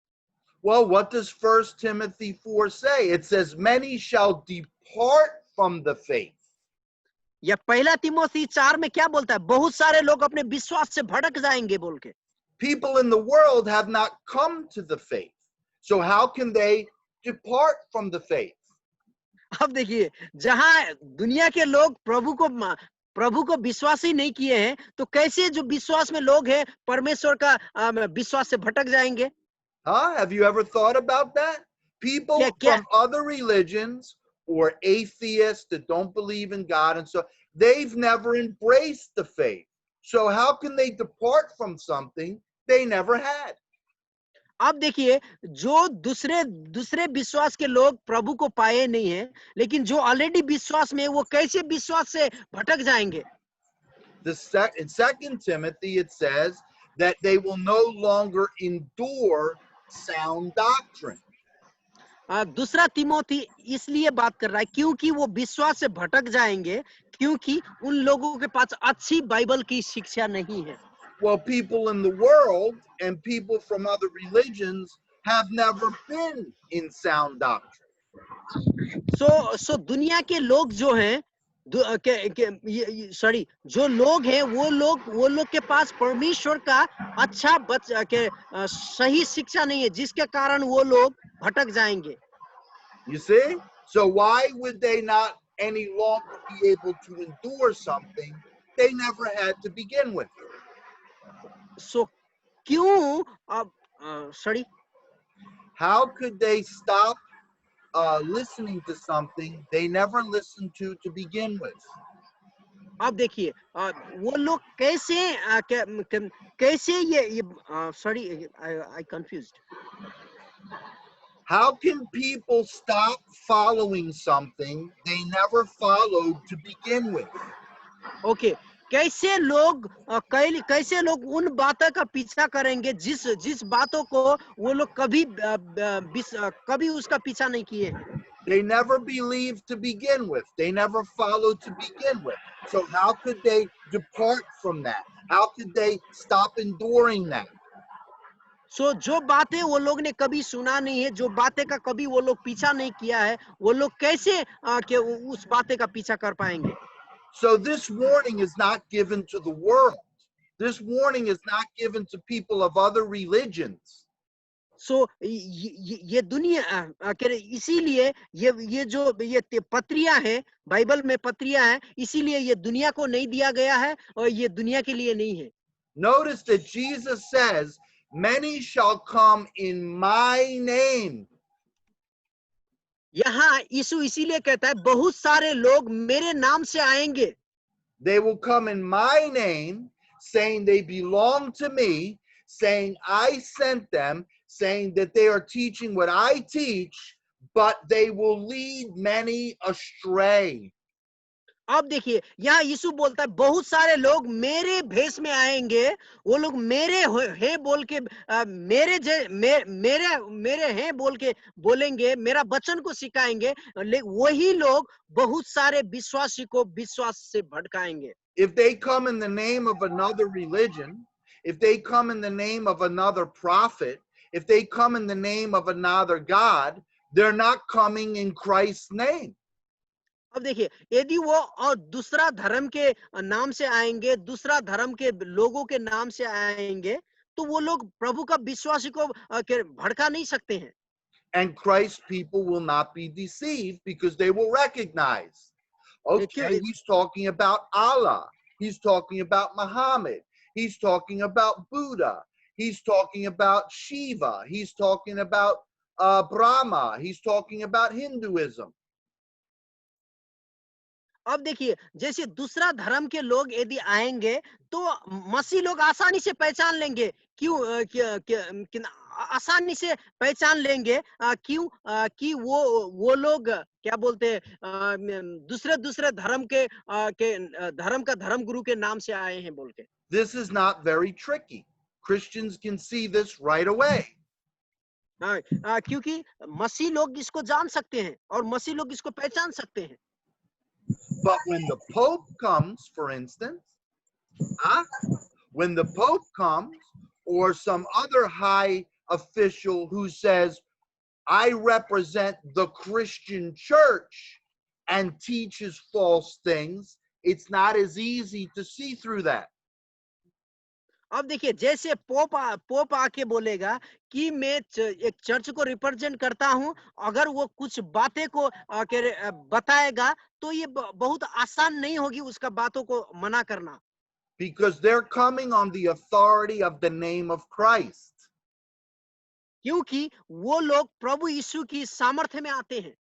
Well, what does 1 Timothy 4 say? It says, many shall depart from the faith. या पहला तिमोथी 4 में क्या बोलता है? बहुत सारे लोग अपने विश्वास से भटक जाएंगे बोल के। People in the world have not come to the faith. So how can they depart from the faith? अब देखिए, जहां दुनिया के लोग प्रभु को विश्वास ही नहीं किए हैं, तो कैसे जो विश्वास में लोग हैं परमेश्वर का विश्वास से भटक जाएंगे? Have you ever thought about that? People from other religions or atheists that don't believe in God, and so they've never embraced the faith. So how can they depart from something they never had? अब देखिए, जो दूसरे विश्वास के लोग प्रभु को पाए नहीं हैं, लेकिन जो ऑलरेडी विश्वास में, वो कैसे विश्वास से भटक जाएंगे? In 2 Timothy it says that they will no longer endure sound doctrine. दूसरा तिमोथी इसलिए बात कर रहा है क्योंकि वो विश्वास से भटक जाएंगे, क्योंकि उन लोगों के पास अच्छी बाइबल की शिक्षा नहीं है। Well, people in the world and people from other religions have never been in sound doctrine. So दुनिया के लोग जो हैं, जो लोग हैं, वो लोग के पास परमेश्वर का अच्छा सही शिक्षा नहीं है, जिसके कारण वो लोग भटक जाएंगे। You see? So why would they not any longer be able to endure something they never had to begin with? So क्यों how could they stop listening to something they never listened to begin with? अब देखिए, वो लोग कैसे ये I confused. How can people stop following something they never followed to begin with? Okay, कैसे लोग कैसे लोग उन बातों का पीछा करेंगे जिस बातों को वो लोग कभी उसका पीछा नहीं किए। They never believed to begin with. They never followed to begin with. So how could they depart from that? How could they stop enduring that? सो जो बातें वो लोग ने कभी सुना नहीं है, जो बातें का कभी वो लोग पीछा नहीं किया है, वो लोग कैसे उस बातें का पीछा कर पाएंगे। So this warning is not given to the world. This warning is not given to people of other religions. सो ये दुनिया इसीलिए ये पत्रियां है, बाइबल में पत्रियां है, इसीलिए ये दुनिया को नहीं दिया गया है और ये दुनिया के लिए नहीं है। Notice that Jesus says, many shall come in my name. यहाँ यीशु इसीलिए कहता है बहुत सारे लोग मेरे नाम से आएंगे। They will come in my name, saying they belong to me, saying I sent them, saying that they are teaching what I teach, but they will lead many astray. अब देखिए यहाँ यीशु बोलता है बहुत सारे लोग मेरे भेष में आएंगे, वो लोग मेरे हैं बोल के मेरे हैं बोल के बोलेंगे, मेरा वचन को सिखाएंगे, वही लोग बहुत सारे विश्वासी को विश्वास से भटकाएंगे। If they come in the name of another religion, if they come in the name of another prophet, if they come in the name of another God, they're not coming in Christ's name. अब देखिए यदि वो और दूसरा धर्म के नाम से आएंगे, दूसरा धर्म के लोगों के नाम से आएंगे, तो वो लोग प्रभु का विश्वासी को भड़का नहीं सकते हैं। And Christ's people will not be deceived because they will recognize, okay, he's talking about Allah, he's talking about Muhammad, he's talking about Buddha, he's talking about Shiva, he's talking about Brahma, he's talking about Hinduism. अब देखिए जैसे दूसरा धर्म के लोग यदि आएंगे तो मसीह लोग आसानी से पहचान लेंगे, क्यों आसानी से पहचान लेंगे, क्यों कि वो लोग क्या बोलते हैं दूसरे धर्म के धर्म का धर्म गुरु के नाम से आए हैं बोल के। This is not very tricky. Christians can see this right away. क्योंकि मसीह लोग इसको जान सकते हैं और मसीह लोग इसको पहचान सकते हैं। But when the Pope comes, for instance, when the Pope comes, or some other high official who says, I represent the Christian church, and teaches false things, it's not as easy to see through that. अब देखिए जैसे pope आके बोलेगा कि मैं एक church को represent करता हूं, अगर वो कुछ बातें को बताएगा तो ये बहुत आसान नहीं होगी उसका बातों को मना करना। Because they're coming on the authority of the name of Christ. क्योंकि वो लोग प्रभु यीशु की सामर्थ्य में आते हैं।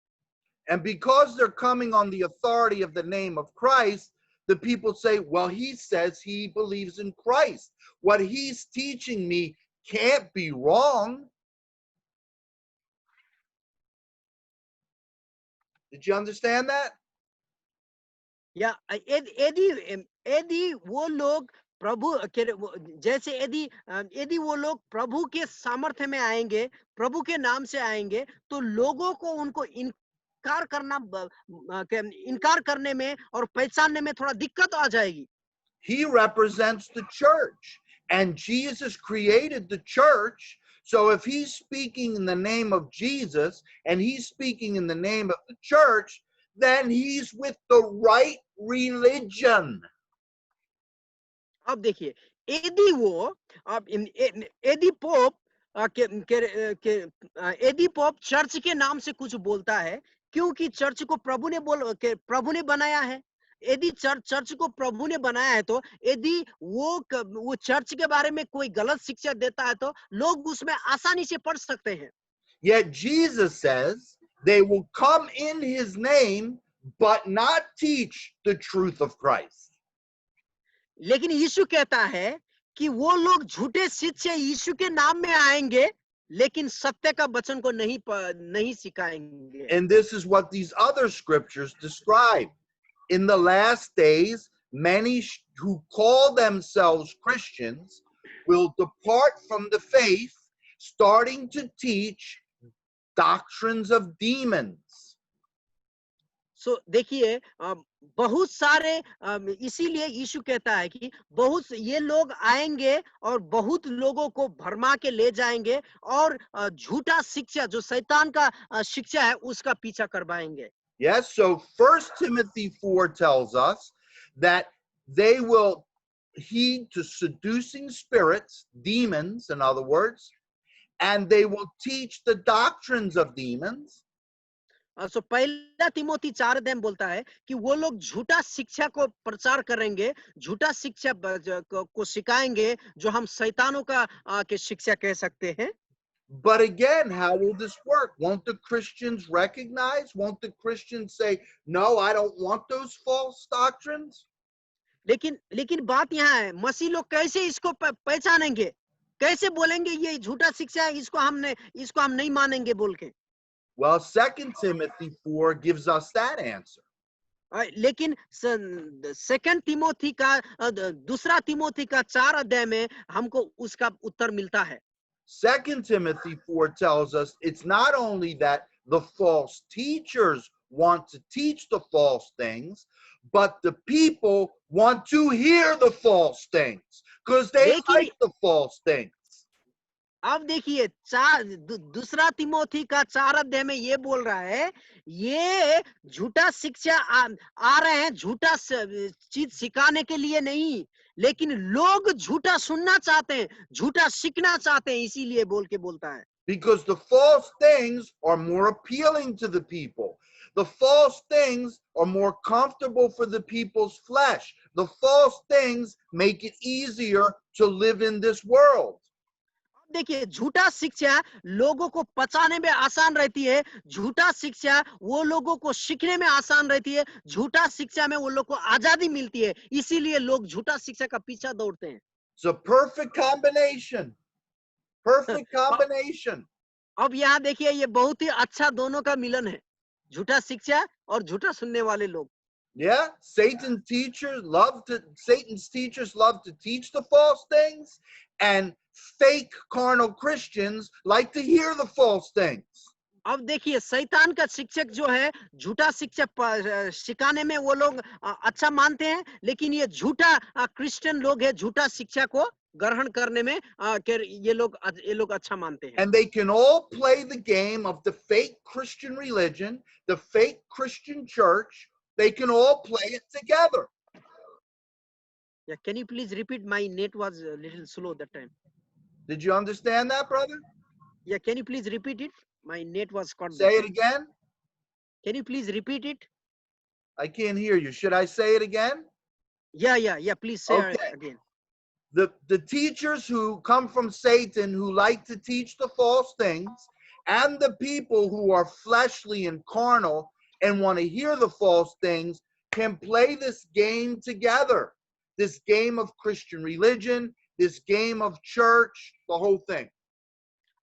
And because they're coming on the authority of the name of Christ, the people say, well, he says he believes in Christ. What he's teaching me can't be wrong. Did you understand that? या यदि वो लोग प्रभु जैसे यदि वो लोग प्रभु के सामर्थ्य में आएंगे, प्रभु के नाम से आएंगे, तो लोगों को उनको इनकार करने में और पहचानने में थोड़ा दिक्कत आ जाएगी। He represents the church, and Jesus created the church. So if he's speaking in the name of Jesus and he's speaking in the name of the church, then he's with the right religion. अब देखिए यदि pope church के नाम से कुछ बोलता है, क्योंकि चर्च को प्रभु ने बनाया है। यदि चर्च को प्रभु ने बनाया है, तो यदि वो चर्च के बारे में कोई गलत शिक्षा देता है तो लोग उसमें आसानी से पढ़ सकते हैं। Yet Jesus says they will come in his name but not teach the truth of Christ. लेकिन यीशु कहता है कि वो लोग झूठे शिष्य यीशु के नाम में आएंगे, लेकिन सत्य का वचन को नहीं सिखाएंगे। And this is what these other scriptures describe. In the last days, many who call themselves Christians will depart from the faith, starting to teach doctrines of demons. सो देखिए बहुत सारे इसीलिए यीशु कहता है कि बहुत ये लोग आएंगे और बहुत लोगों को भरमा के ले जाएंगे और झूठा शिक्षा जो शैतान का शिक्षा है उसका पीछा करवाएंगे. Yes, so 1 Timothy 4 tells us that they will heed to seducing spirits, demons, in other words, and they will teach the doctrines of demons. सो पहला तिमोथी 4 अध्याय में बोलता है कि वो लोग झूठा शिक्षा को प्रचार करेंगे, झूठा शिक्षा को सिखाएंगे जो हम शैतानों का के शिक्षा कह सकते हैं. But again, how will this work? Won't the Christians recognize? Won't the Christians say, no, I don't want those false doctrines? लेकिन बात यहाँ है, मसीह लोग कैसे इसको पहचानेंगे, कैसे बोलेंगे ये झूठा शिक्षा है, इसको हम नहीं मानेंगे बोल के. Well, 2 Timothy 4 gives us that answer. लेकिन सेकंड तिमोथी का दूसरा तिमोथी का 4 अध्याय में हमको उसका उत्तर मिलता है. 2 Timothy 4 tells us it's not only that the false teachers want to teach the false things, but the people want to hear the false things because they like the false things. अब देखिए दूसरा तिमोथी का 4 अध्याय में ये बोल रहा है, ये झूठा शिक्षा आ रहे हैं झूठा चीज सिखाने के लिए नहीं, लेकिन लोग झूठा सुनना चाहते हैं, झूठा सीखना चाहते हैं, इसीलिए बोल के बोलता है. Because the false things are more appealing to the people. The false things are more comfortable for the people's flesh. The false things make it easier to live in this world. देखिए झूठा शिक्षा लोगों को पचाने में आसान रहती है, झूठा शिक्षा वो लोगों को सीखने में आसान रहती है, झूठा शिक्षा में वो लोग को आजादी मिलती है, इसीलिए लोग झूठा शिक्षा का पीछा दौड़ते हैं. It's a perfect combination. Perfect combination. अब यहाँ देखिए ये बहुत ही अच्छा दोनों का मिलन है, झूठा शिक्षा और झूठा सुनने वाले लोग. Yeah, Satan's teachers love to teach the false things, and fake carnal Christians like to hear the false things. अब देखिए शैतान का शिक्षक जो है झूठा शिक्षा सिखाने में वो लोग अच्छा मानते हैं, लेकिन ये झूठा क्रिश्चियन लोग है झूठा शिक्षा को ग्रहण करने में ये लोग अच्छा मानते हैं. And they can all play the game of the fake Christian religion, the fake Christian church. They can all play it together. Yeah, can you please repeat? My net was a little slow that time. Did you understand that, brother? Yeah, can you please repeat it? My net was cut. Say it again. Can you please repeat it? I can't hear you. Should I say it again? Yeah. Please say it again. The teachers who come from Satan, who like to teach the false things, and the people who are fleshly and carnal and want to hear the false things can play this game together. This game of Christian religion, this game of church, the whole thing.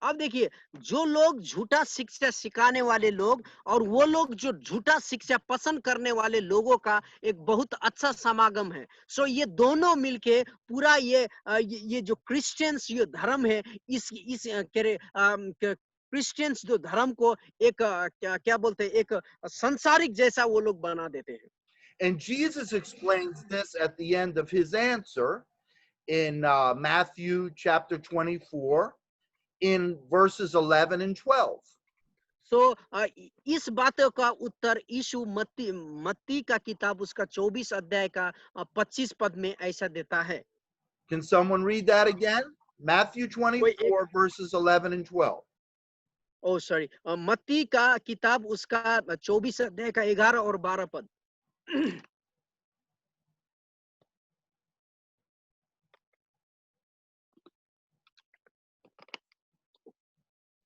अब देखिए जो लोग झूठा शिक्षा सिखाने वाले लोग और वो लोग जो झूठा शिक्षा पसंद करने वाले लोगों का एक बहुत अच्छा समागम है. सो ये दोनों मिलके पूरा ये जो क्रिश्चियंस ये धर्म है इस क्रिश्चियंस जो धर्म को एक क्या बोलते हैं एक संसारिक जैसा वो लोग बना देते हैं. And Jesus explains this at the end of his answer in Matthew chapter 24 in verses 11 and 12. So इस बातों का उत्तर यीशु मत्ती का किताब उसका 24 अध्याय का 25 पद में ऐसा देता है. Can someone read that again? Matthew 24 verses 11 and 12. Oh sorry, मत्ती का किताब उसका 24 अध्याय का 11 और 12 पद.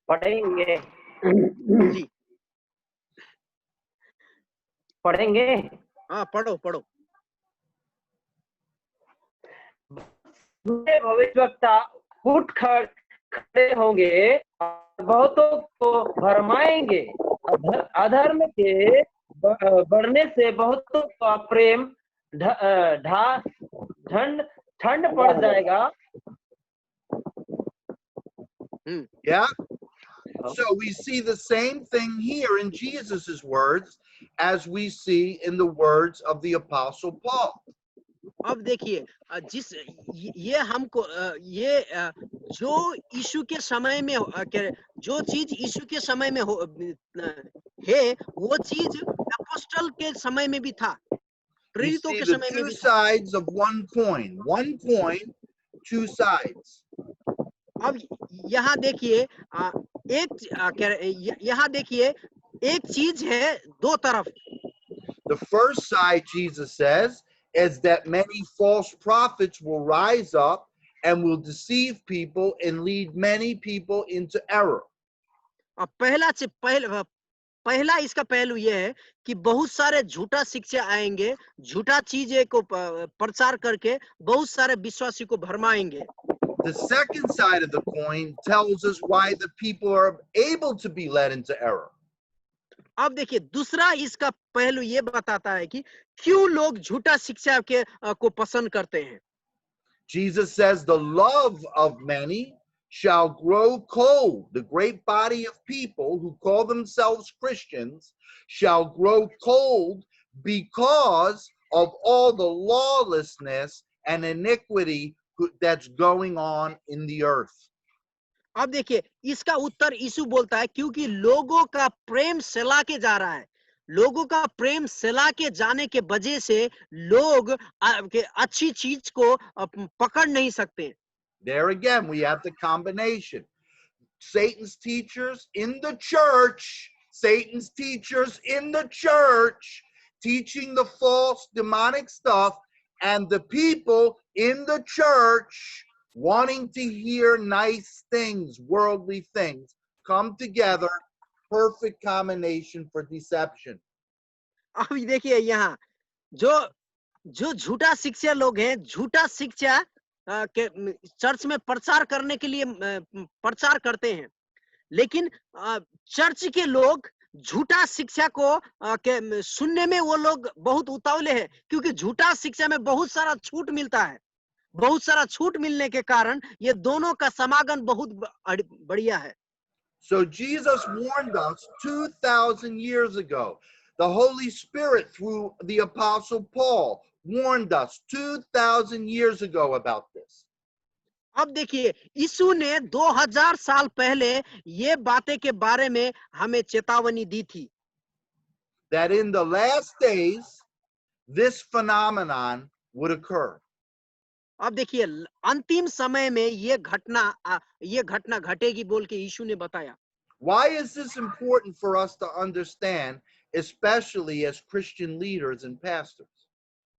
पढ़ेंगे जी पढ़ेंगे. हाँ पढ़ो. भविष्यवक्ता उठ खड़े होंगे और बहुतों को भरमाएंगे. अधर्म के बढ़ने से बहुतों का प्रेम ढा ठंड ठंड पड़ जाएगा। Yeah. So we see the same thing here in Jesus's words as we see in the words of the Apostle Paul. अब देखिए जिस ये हमको जो यीशु के समय में जो चीज यीशु के समय में है वो चीज अपोस्टल के समय में भी था, We प्रेरितों see के the समय में two भी था। sides of one coin. One coin, two sides. अब यहाँ देखिए यहाँ देखिए एक चीज है दो तरफ। The first side, Jesus says, is that many false prophets will rise up and will deceive people and lead many people into error. अब पहला इसका पहलू ये है कि बहुत सारे झूठा शिक्षा आएंगे, झूठा चीजें को प्रचार करके बहुत सारे विश्वासी को भरमाएंगे। The second side of the coin tells us why the people are able to be led into error. अब देखिए दूसरा इसका पहलू ये बताता है कि क्यों लोग झूठा शिक्षा के को पसंद करते हैं। Jesus says the love of many shall grow cold. The great body of people who call themselves Christians shall grow cold because of all the lawlessness and iniquity that's going on in the earth. अब देखिए इसका उत्तर यीशु बोलता है क्योंकि लोगों का प्रेम सला के जा रहा है, लोगों का प्रेम सला के जाने के वजह से लोग अच्छी चीज को पकड़ नहीं सकते। There again, we have the combination. Satan's teachers in the church, teaching the false demonic stuff, and the people in the church wanting to hear nice things, worldly things, come together. Perfect combination for deception. अभी देखिए यहाँ जो झूठा शिक्षा लोग हैं, झूठा शिक्षा के चर्च में प्रचार करने के लिए प्रचार करते हैं, लेकिन चर्च के लोग झूठा शिक्षा को सुनने में वो लोग बहुत उतावले हैं, क्योंकि झूठा शिक्षा में बहुत सारा छूट मिलता है। बहुत सारा छूट मिलने के कारण ये दोनों का समागम बहुत बढ़िया है। So Jesus warned us 2,000 years ago. The Holy Spirit through the Apostle Paul warned us 2,000 years ago about this. अब देखिए यीशु ने 2000 साल पहले ये बातें के बारे में हमें चेतावनी दी थी that in the last days this phenomenon would occur. अब देखिए अंतिम समय में ये घटना घटेगी बोल के यीशु ने बताया। Why is this important for us to understand, especially as Christian leaders and pastors?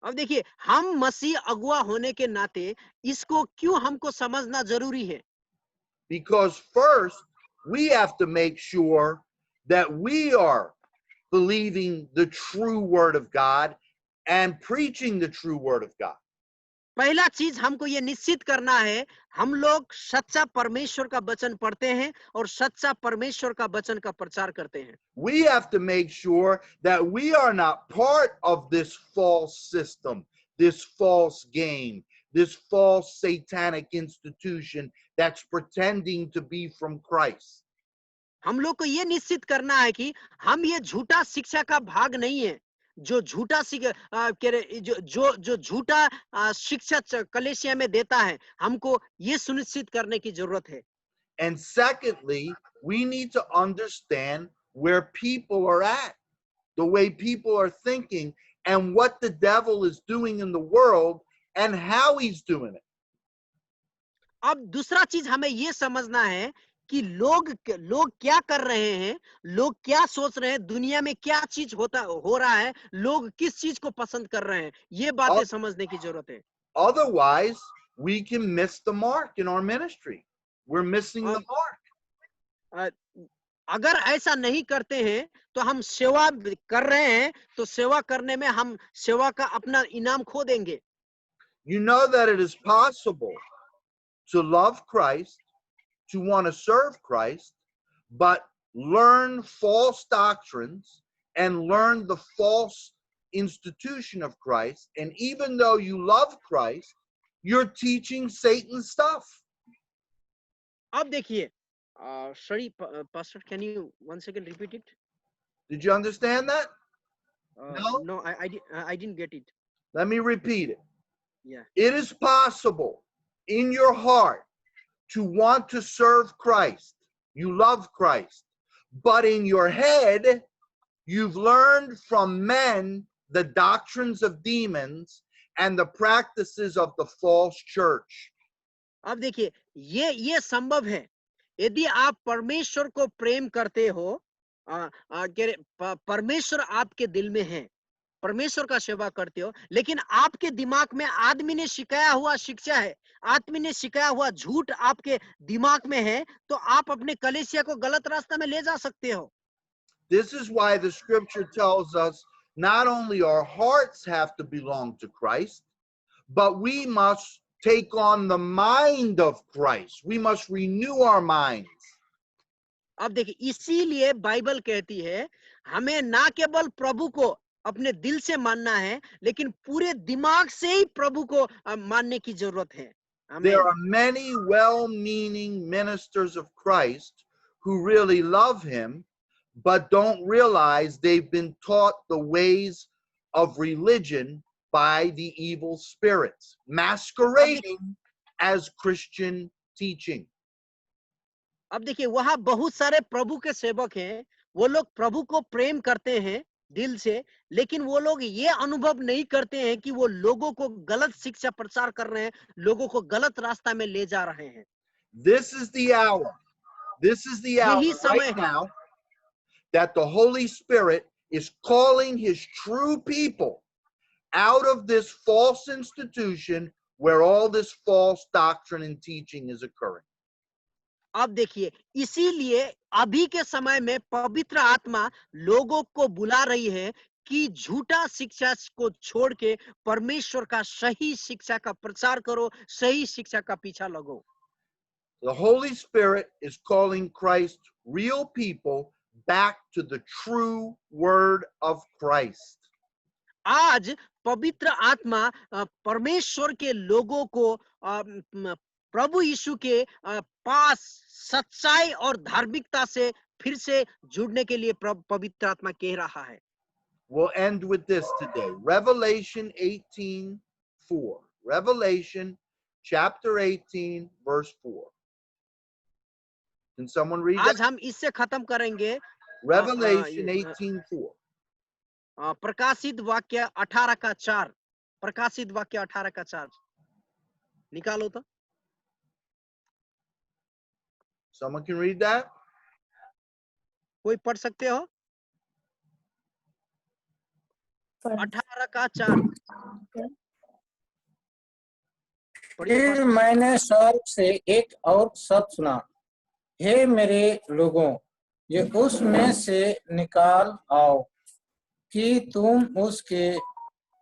अब देखिए हम मसीह अगुआ होने के नाते इसको क्यों हमको समझना जरूरी है। Because first we have to make sure that we are believing the true word of God and preaching the true word of God. पहला चीज हमको ये निश्चित करना है, हम लोग सच्चा परमेश्वर का वचन पढ़ते हैं और सच्चा परमेश्वर का वचन का प्रचार करते हैं। We have to make sure that we are not part of this false system, this false game, this false satanic institution that's pretending to be from Christ. हम लोग को ये निश्चित करना है कि हम ये झूठा शिक्षा का भाग नहीं है, जो झूठा जो झूठा शिक्षा कलीसिया में देता है, हमको ये सुनिश्चित करने की जरूरत है। And secondly, we need to understand where people are at, the way people are thinking, and what the devil is doing in the world and how he's doing it. अब दूसरा चीज हमें ये समझना है कि लोग क्या कर रहे हैं, लोग क्या सोच रहे हैं, दुनिया में क्या चीज हो रहा है, लोग किस चीज को पसंद कर रहे हैं, ये बातें समझने की जरूरत है। Otherwise, we can miss the mark in our ministry. We're missing the mark. अगर ऐसा नहीं करते हैं तो हम सेवा कर रहे हैं, तो सेवा करने में हम सेवा का अपना इनाम खो देंगे। You know that it is possible to love Christ, to want to serve Christ, but learn false doctrines and learn the false institution of Christ, and even though you love Christ, you're teaching Satan stuff. अब देखिए, sorry, Pastor, can you once again repeat it? Did you understand that? No? No, I didn't get it. Let me repeat it. Yeah. It is possible in your heart to want to serve Christ. You love Christ. But in your head, you've learned from men the doctrines of demons and the practices of the false church. अब देखिए, ये संभव है यदि आप परमेश्वर को प्रेम करते हो, परमेश्वर आपके दिल में है, परमेश्वर का सेवा करते हो, लेकिन आपके दिमाग में आदमी ने सिखाया हुआ शिक्षा है, आदमी ने सिखाया हुआ झूठ आपके दिमाग में है, तो आप अपने कलीसिया को गलत रास्ता में ले जा सकते हो। This is why the scripture tells us not only our hearts have to belong to Christ, but we must take on the mind of Christ. We must renew our minds. अब देखिए, इसीलिए बाइबल कहती है हमें ना केवल प्रभु को अपने दिल से मानना है, लेकिन पूरे दिमाग से ही प्रभु को मानने की जरूरत है। There are many well-meaning ministers of Christ who really love him, but don't realize they've been taught the ways of religion by the evil spirits, masquerading as Christian teaching. अब देखिए, वहां बहुत सारे प्रभु के सेवक हैं, वो लोग प्रभु को प्रेम करते हैं दिल से, लेकिन वो लोग ये अनुभव नहीं करते हैं कि वो लोगों को गलत शिक्षा प्रचार कर रहे हैं, लोगों को गलत रास्ता में ले जा रहे हैं। This is the hour. This is the hour यही समय right now that the Holy Spirit is calling his true people out of this false institution where all this false doctrine and teaching is occurring. अब देखिए, इसीलिए अभी के समय में पवित्र आत्मा लोगों को बुला रही है कि झूठा शिक्षा को छोड़ के परमेश्वर का सही शिक्षा का प्रचार करो, सही शिक्षा का पीछा लगो। The Holy Spirit is calling Christ real people back to the true word of Christ. आज पवित्र आत्मा परमेश्वर के लोगों को प्रभु यीशु के पास सच्चाई और धार्मिकता से फिर से जुड़ने के लिए पवित्र आत्मा कह रहा है। We'll end with this today. Revelation 18:4. Revelation chapter 18 verse 4. Can someone read आज that? हम इससे खत्म करेंगे। Revelation 18:4. प्रकाशित वाक्य 18 का 4। प्रकाशित वाक्य 18 का 4 निकालो तो। Someone can read that? कोई पढ़ सकते हो? 18 का 4। फिर मैंने स्वर्ग से एक और शब्द सुना, हे मेरे लोगों, ये उसमें से निकाल आओ कि तुम उसके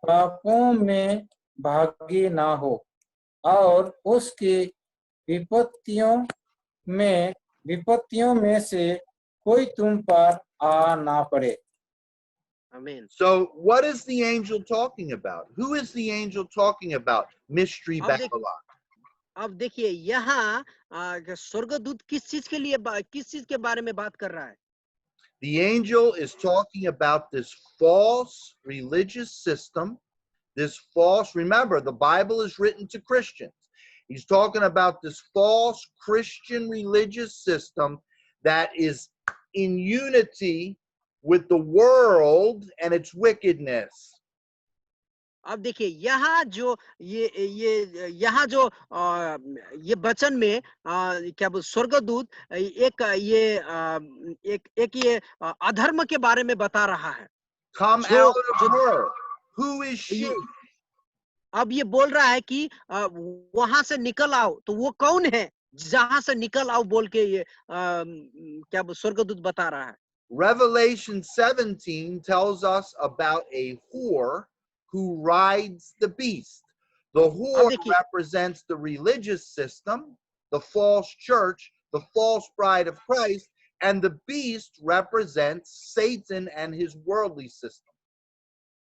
पापों में भागी ना हो और उसकी विपत्तियों में से कोई तुम पर आ ना पड़े। Amen. So what is the angel talking about? Who is the angel talking about? Mystery Babylon. अब देखिए, यहाँ स्वर्गदूत किस चीज के बारे में बात कर रहा है? The angel is talking about this false religious system, remember, the Bible is written to Christians. He's talking about this false Christian religious system that is in unity with the world and its wickedness. अब देखिए, यहाँ जो ये वचन में क्या बोल स्वर्गदूत एक ये अधर्म के बारे में बता रहा है। Come out of her. Who is she? अब ये बोल रहा है कि वहां से निकल आओ, तो वो कौन है जहां से निकल आओ बोल के ये क्या स्वर्गदूत बता रहा है। Revelation 17 tells us about a whore who rides the beast. The whore represents the religious system, the false church, the false bride of Christ, and the beast represents Satan and his worldly system.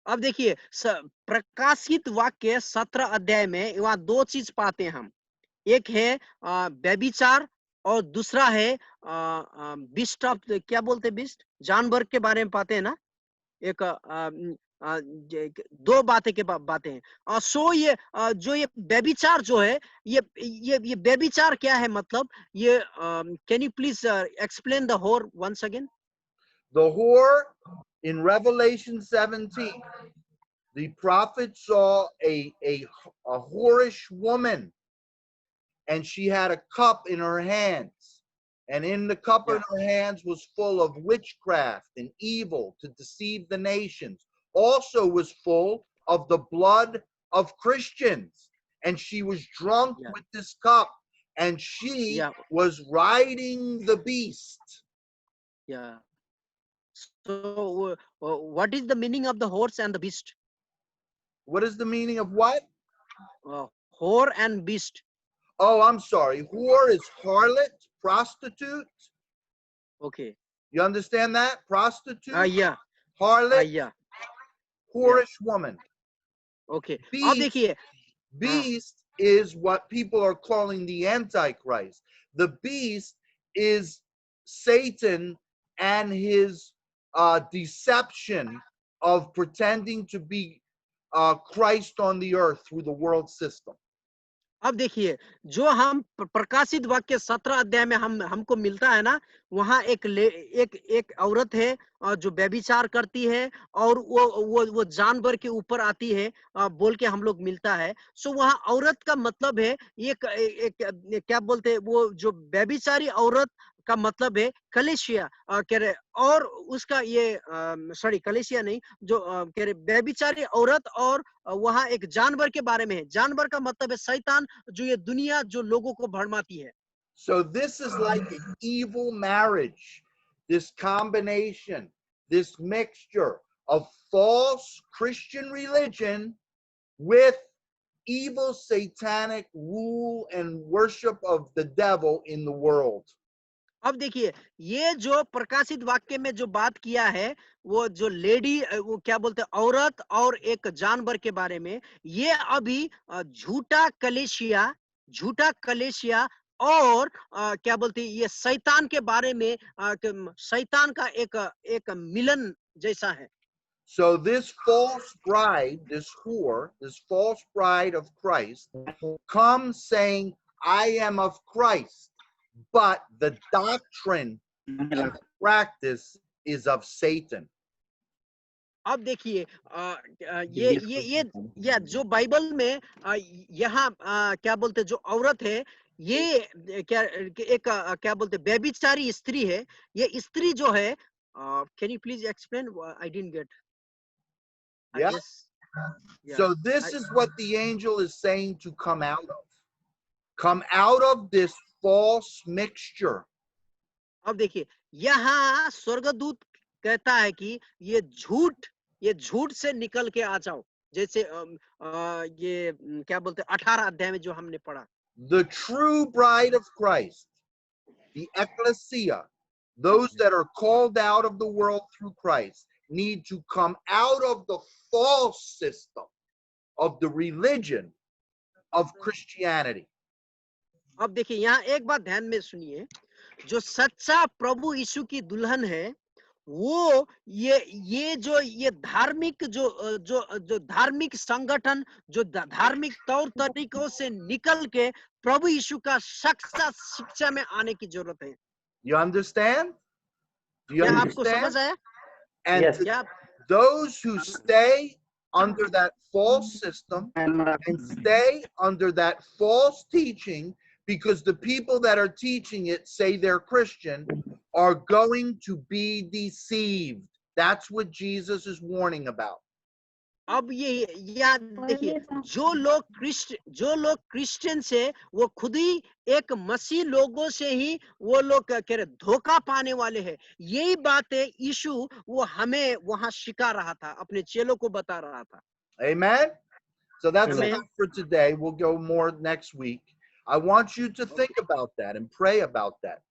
अब देखिए प्रकाशित वाक्य 17 अध्याय में वहां दो चीज पाते हैं हम। एक है व्यभिचार और दूसरा है बिस्ट ऑफ, क्या बोलते बिस्ट, जानवर के बारे में पाते हैं ना। एक दो बातें के बातें हैं। सो ये जो ये व्यभिचार जो है, ये व्यभिचार क्या है, मतलब ये can you please explain the whore once again. The whore in Revelation 17, the prophet saw a whorish woman, and she had a cup in her hands. And in the cup in her hands was full of witchcraft and evil to deceive the nations. Also was full of the blood of Christians. And she was drunk with this cup. And she was riding the beast. Yeah. So what is the meaning of the horse and the beast? What is the meaning of what? Whore and beast. Oh, I'm sorry. Whore is harlot, prostitute. Okay. You understand that? Prostitute? Yeah. Harlot? Yeah. Whorish woman. Okay. Beast is what people are calling the Antichrist. The beast is Satan and his deception of pretending to be Christ on the earth through the world system. अब देखिए, जो हम प्रकाशित वाक्य 17 अध्याय में हमको मिलता है ना, वहां एक औरत है जो व्यभिचार करती है और वो जानवर के ऊपर आती है बोल के हम लोग मिलता है। सो वहां औरत का मतलब है एक क्या बोलते हैं, वो जो व्यभिचारी औरत का मतलब है कलेशिया कह रहे, और उसका ये सॉरी कलेशिया नहीं, जो कह रहे व्यभिचारी औरत, और वहां एक जानवर के बारे में है। जानवर का मतलब है शैतान, जो ये दुनिया जो लोगों को भरमाती है। So this is like an evil marriage, this combination, this mixture of false Christian religion with evil satanic rule and worship of the devil in the world. अब देखिए, ये जो प्रकाशित वाक्य में जो बात किया है, वो जो लेडी, वो क्या बोलते हैं, औरत और एक जानवर के बारे में, ये अभी झूठा कलेशिया और क्या बोलते हैं, ये शैतान के बारे में, शैतान का एक मिलन जैसा है। So this false bride, this whore, this false bride of Christ comes saying, I am of Christ, but the doctrine and practice is of Satan. अब देखिए ये जो बाइबल में यहाँ क्या बोलते, जो औरत है, ये क्या एक क्या बोलते व्यभिचारी स्त्री है। ये स्त्री जो है, can you please explain, I didn't get. Yeah. So this is what the angel is saying to come out of. Come out of this false mixture. अब देखिए, यहाँ स्वर्गदूत कहता है कि ये झूठ से निकल के आ जाओ, जैसे ये क्या बोलते 18 अध्याय में जो हमने पढ़ा। The true bride of Christ, the ecclesia, those that are called out of the world through Christ, need to come out of the false system of the religion of Christianity. अब देखिए, यहाँ एक बात ध्यान में सुनिए, जो सच्चा प्रभु यीशु की दुल्हन है, वो ये जो ये धार्मिक जो धार्मिक संगठन, जो धार्मिक तौर तरीकों से निकल के प्रभु यीशु का सच्चा शिक्षा में आने की जरूरत है। You understand? Do you क्या आपको समझ understand? आया? And those who stay under that false system and stay under that false teaching, because the people that are teaching it say they're Christian, are going to be deceived. That's what Jesus is warning about. अब ये याद देखिए, जो लोग Christian से, वो खुद ही एक मसीह लोगों से ही वो लोग कह रहे धोखा पाने वाले हैं। यही बातें यीशु वो हमें वहां सिखा रहा था, अपने चेलों को बता रहा था। Amen. So that's Amen. enough for today. We'll go more next week. I want you to think about that and pray about that.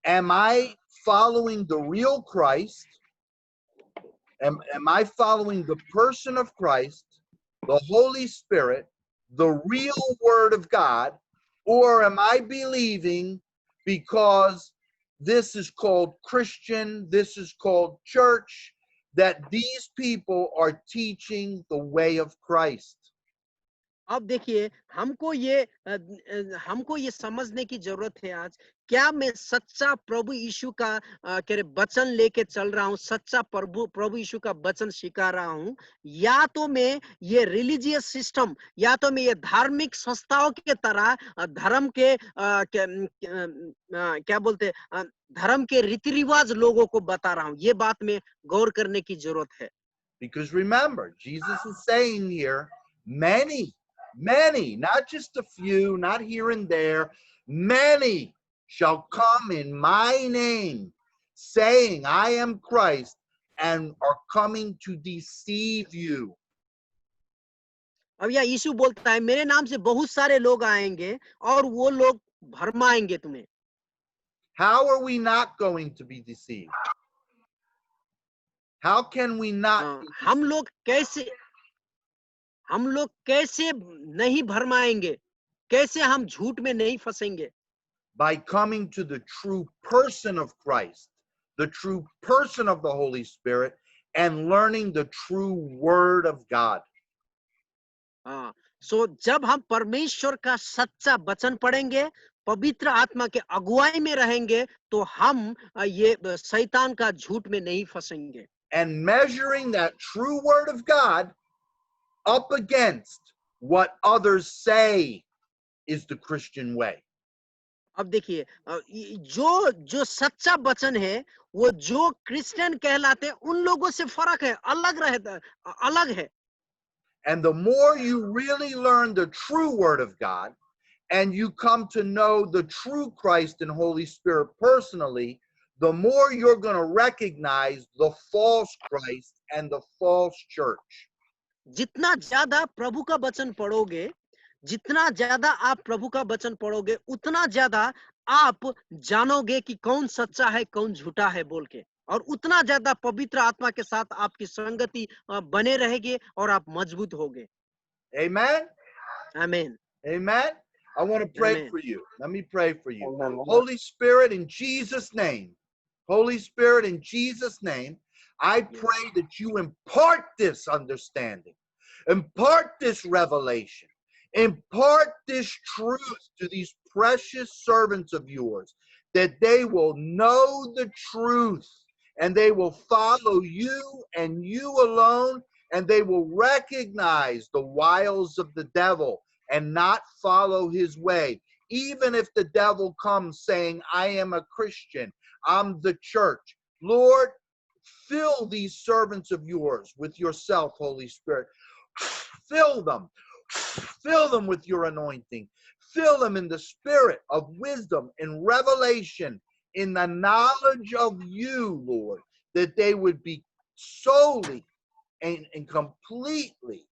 Am I following the real Christ? Am I following the person of Christ, the Holy Spirit, the real Word of God, or am I believing because this is called Christian, this is called church, that these people are teaching the way of Christ? अब देखिए हमको ये समझने की जरूरत है आज, क्या मैं सच्चा प्रभु यीशु का वचन लेके चल रहा हूँ, सच्चा प्रभु यीशु का वचन सिखा रहा हूँ, या तो मैं ये रिलीजियस सिस्टम, या तो मैं ये धार्मिक संस्थाओं के तरह धर्म के क्या बोलते धर्म के रीति रिवाज लोगों को बता रहा हूँ। ये बात में गौर करने की जरूरत है। Because remember, Jesus is saying here, many, not just a few, not here and there, many shall come in my name, saying, I am Christ, and are coming to deceive you. अब यह यीशु बोलता है, मेरे नाम से बहुत सारे लोग आएंगे और वो लोग भरमाएंगे तुम्हें। How are we not going to be deceived? How can we not? हम लोग कैसे नहीं भरमाएंगे, कैसे हम झूठ में नहीं फंसेंगे? By coming to the true person of Christ, the true person of the Holy Spirit, and learning the true Word of God. सो जब हम परमेश्वर का सच्चा वचन पढ़ेंगे, पवित्र आत्मा के अगुवाई में रहेंगे, तो हम ये शैतान का झूठ में नहीं फंसेंगे। And measuring that true Word of God up against what others say is the Christian way. अब देखिए, जो सच्चा वचन है, वो जो क्रिश्चियन कहलाते हैं, उन लोगों से फर्क है, अलग है। And the more you really learn the true Word of God, and you come to know the true Christ and Holy Spirit personally, the more you're going to recognize the false Christ and the false church. जितना ज्यादा प्रभु का वचन पढ़ोगे, जितना ज्यादा आप प्रभु का वचन पढ़ोगे, उतना ज्यादा आप जानोगे कि कौन सच्चा है, कौन झूठा है बोल के, और उतना ज्यादा पवित्र आत्मा के साथ आपकी संगति बने रहेगी और आप मजबूत होगे। Amen. आमीन। Amen. I want to pray Amen. for you. Let me pray for you. Amen. Holy Spirit, in Jesus' name, Holy Spirit, in Jesus' name, I pray that you impart this understanding, impart this revelation, impart this truth to these precious servants of yours, that they will know the truth and they will follow you and you alone, and they will recognize the wiles of the devil and not follow his way. Even if the devil comes saying, I am a Christian, I'm the church. Lord, fill these servants of yours with yourself, Holy Spirit. Fill them with your anointing. Fill them in the spirit of wisdom and revelation, in the knowledge of you, Lord, that they would be solely and completely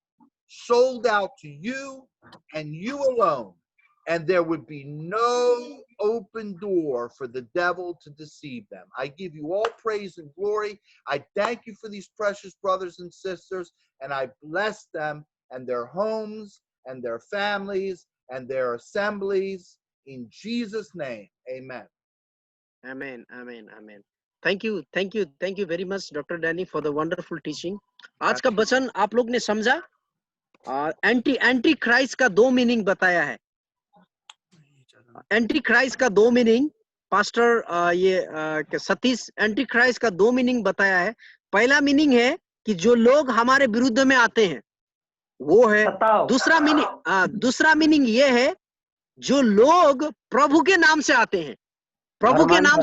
sold out to you and you alone, and there would be no open door for the devil to deceive them. I give you all praise and glory. I thank you for these precious brothers and sisters, and I bless them and their homes and their families and their assemblies in Jesus' name. Amen. Amen. Amen. Amen. Thank you very much, Dr. Danny, for the wonderful teaching. आज का वचन आप लोग ने समझा। Anti Christ का दो meaning बताया है। एंटी क्राइस्ट का दो meaning pastor Satish anti Christ का दो मीनिंग बताया है। पहला मीनिंग है कि जो लोग हमारे विरुद्ध में आते हैं, वो है। दूसरा मीनिंग ये है, जो लोग प्रभु के नाम से आते हैं, प्रभु के नाम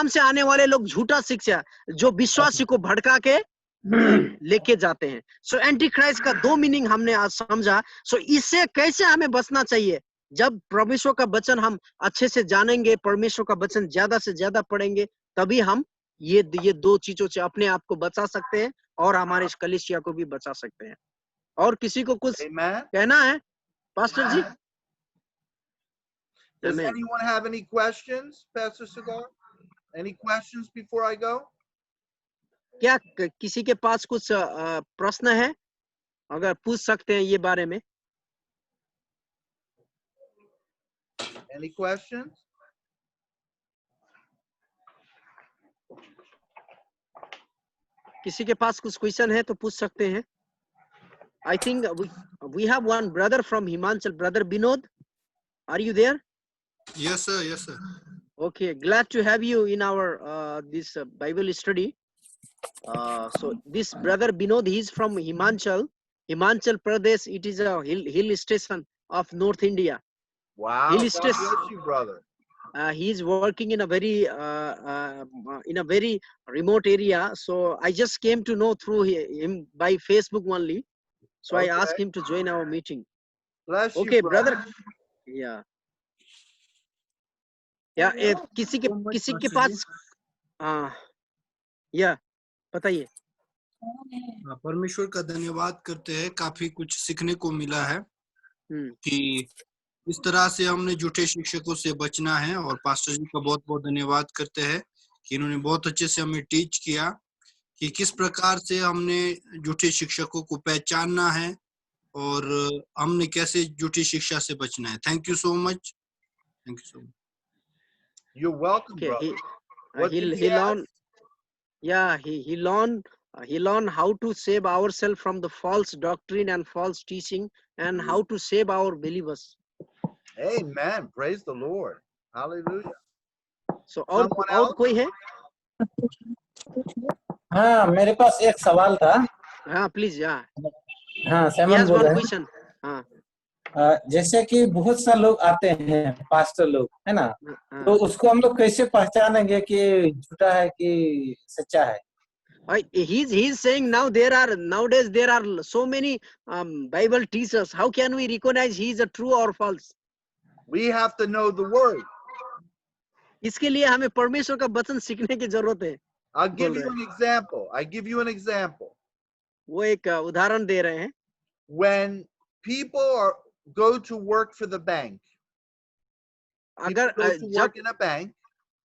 से आने वाले लोग झूठा शिक्षा, जो विश्वासी को भड़का के लेके जाते हैं। सो एंटी क्राइस्ट का दो मीनिंग हमने आज समझा। सो इससे कैसे हमें बचना चाहिए? जब परमेश्वर का वचन हम अच्छे से जानेंगे, परमेश्वर का वचन ज्यादा से ज्यादा पढ़ेंगे, तभी हम ये दो चीजों से अपने आप को बचा सकते हैं और हमारे इस कलीसिया को भी बचा सकते हैं। और किसी को कुछ कहना है pastor ji? Does Amen. anyone have any questions, Pastor Cigar? Any questions before I go? क्या किसी के पास कुछ प्रश्न है? अगर पूछ सकते हैं ये बारे में। Any questions? किसी के पास कुछ क्वेश्चन है तो पूछ सकते हैं। I think we have one brother from Himachal, brother Binod. Are you there? Yes, sir. Yes, sir. Okay, glad to have you in our this Bible study. So this brother Binod, he is from Himachal Pradesh. It is a hill station of North India. Wow. Hill God station. bless you, brother. He is working in a very remote area. So I just came to know through him by Facebook only. So I asked him to join our meeting. Bless Okay, you, brother. Yeah. किसी के पास या बताइए। परमेश्वर का धन्यवाद करते हैं, काफी कुछ सीखने को मिला है कि इस तरह से हमने झूठे शिक्षकों से बचना है, और पास्टर जी का बहुत बहुत धन्यवाद करते हैं कि इन्होंने बहुत अच्छे से हमें टीच किया कि किस प्रकार से हमने झूठे शिक्षकों को पहचानना है और हमने कैसे झूठी शिक्षा से बचना है। Thank you so much. Thank you so much. You're welcome, Okay, brother. he learn how to save ourselves from the false doctrine and false teaching, and how to save our believers. Amen. Praise the Lord. Hallelujah. So Someone और else? कोई है? हाँ, मेरे पास एक सवाल था। हाँ, please. हाँ, सैमन बोल रहे हैं। हाँ, जैसे कि बहुत सा लोग आते हैं, पास्टर लोग, है ना, तो उसको हम लोग कैसे पहचानेंगे कि झूठा है कि सच्चा है? He's saying nowadays there are so many Bible teachers. How can we recognize he is a true or false? We have to know the word. इसके लिए हमें परमेश्वर का वचन सीखने की जरूरत है। I'll give you an example. वो एक उदाहरण दे रहे हैं। When people go to work for the bank, अगर work in a bank,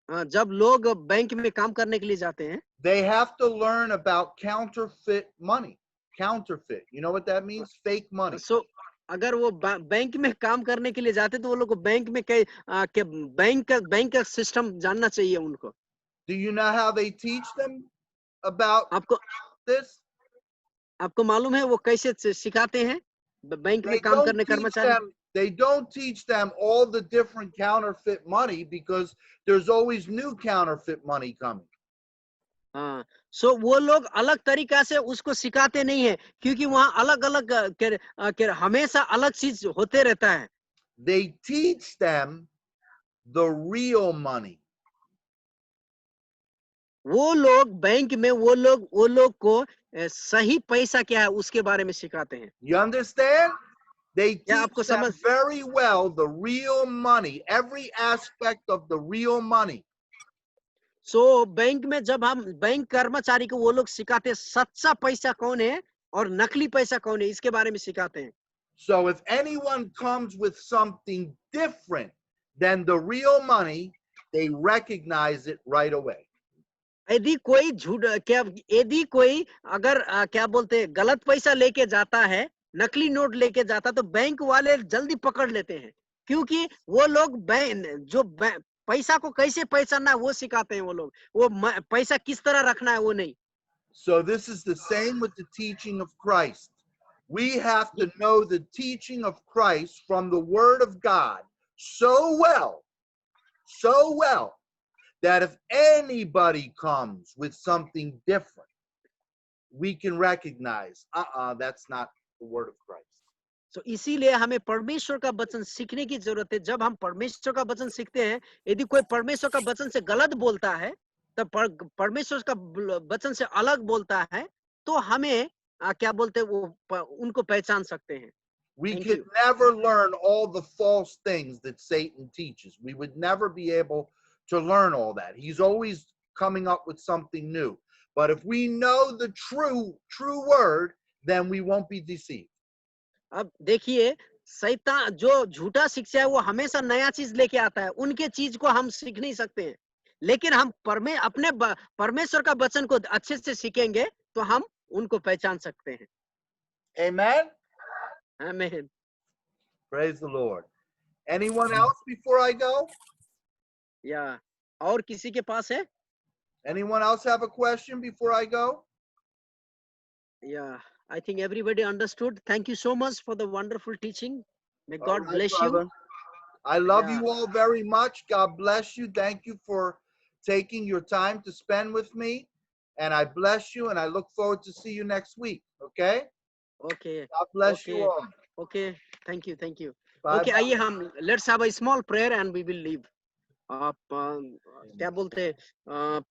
जब लोग बैंक में काम करने के लिए जाते हैं, they have to learn about counterfeit money. Counterfeit, you know what that means? Fake money. So अगर वो बैंक में काम करने के लिए जाते तो वो लोग को बैंक में बैंक का सिस्टम जानना चाहिए उनको। Do you know how they teach them about this? आपको मालूम है वो कैसे सिखाते हैं बैंक में काम करने कर्मचारी? They don't teach them all the different counterfeit money because there's always new counterfeit money coming. हाँ, सो वो लोग अलग तरीका से उसको सिखाते नहीं है, क्योंकि वहाँ अलग अलग हमेशा अलग चीज होते रहता है। They teach them the real money. वो लोग बैंक में वो लोग को सही पैसा क्या है उसके बारे में सिखाते हैं। You understand? They आपको teach them समझ very well the real money, every aspect of the real money. So bank में जब हम बैंक कर्मचारी को वो लोग सिखाते हैं सच्चा पैसा कौन है और नकली पैसा कौन है, इसके बारे में सिखाते हैं। So if anyone comes with something different than the real money, they recognize it right away. यदि कोई अगर क्या बोलते हैं गलत पैसा लेके जाता है, नकली नोट लेके जाता, तो बैंक वाले जल्दी पकड़ लेते हैं, क्योंकि वो लोग पैसा को कैसे पहचानना है वो सिखाते हैं। वो लोग वो पैसा किस तरह रखना है वो नहीं। So this is the same with the teaching of Christ. We have to know the teaching of Christ from the Word of God so well, that if anybody comes with something different, we can recognize, that's not the Word of Christ. So इसीलिए हमें परमेश्वर का वचन सीखने की जरूरत है। जब हम परमेश्वर का वचन सीखते हैं, यदि कोई परमेश्वर का वचन से गलत बोलता है, तब परमेश्वर का वचन से अलग बोलता है, तो हमें क्या बोलते हैं वो उनको पहचान सकते हैं। We could never learn all the false things that Satan teaches. We would never be able to learn all that. He's always coming up with something new. But if we know the true word, then we won't be deceived. अब देखिए, शैतान जो झूठा शिक्षा है वो हमेशा नया चीज लेके आता है, उनके चीज को हम सीख नहीं सकते हैं। लेकिन हम परमेश्वर का वचन को अच्छे से सीखेंगे तो हम उनको पहचान सकते हैं। Amen. आमीन। Praise the Lord. Anyone else before I go? या और किसी के पास है? Anyone else have a question before I go? Yeah, I think everybody understood. Thank you so much for the wonderful teaching. May All God right, bless brother. you. I love Yeah. you all very much. God bless you. Thank you for taking your time to spend with me. And I bless you, and I look forward to see you next week. Okay? Okay. God bless you Okay. all. Okay. Thank you. Thank you. Bye Okay, bye. आइए हम let's have a small prayer and we will leave. आप क्या बोलते हैं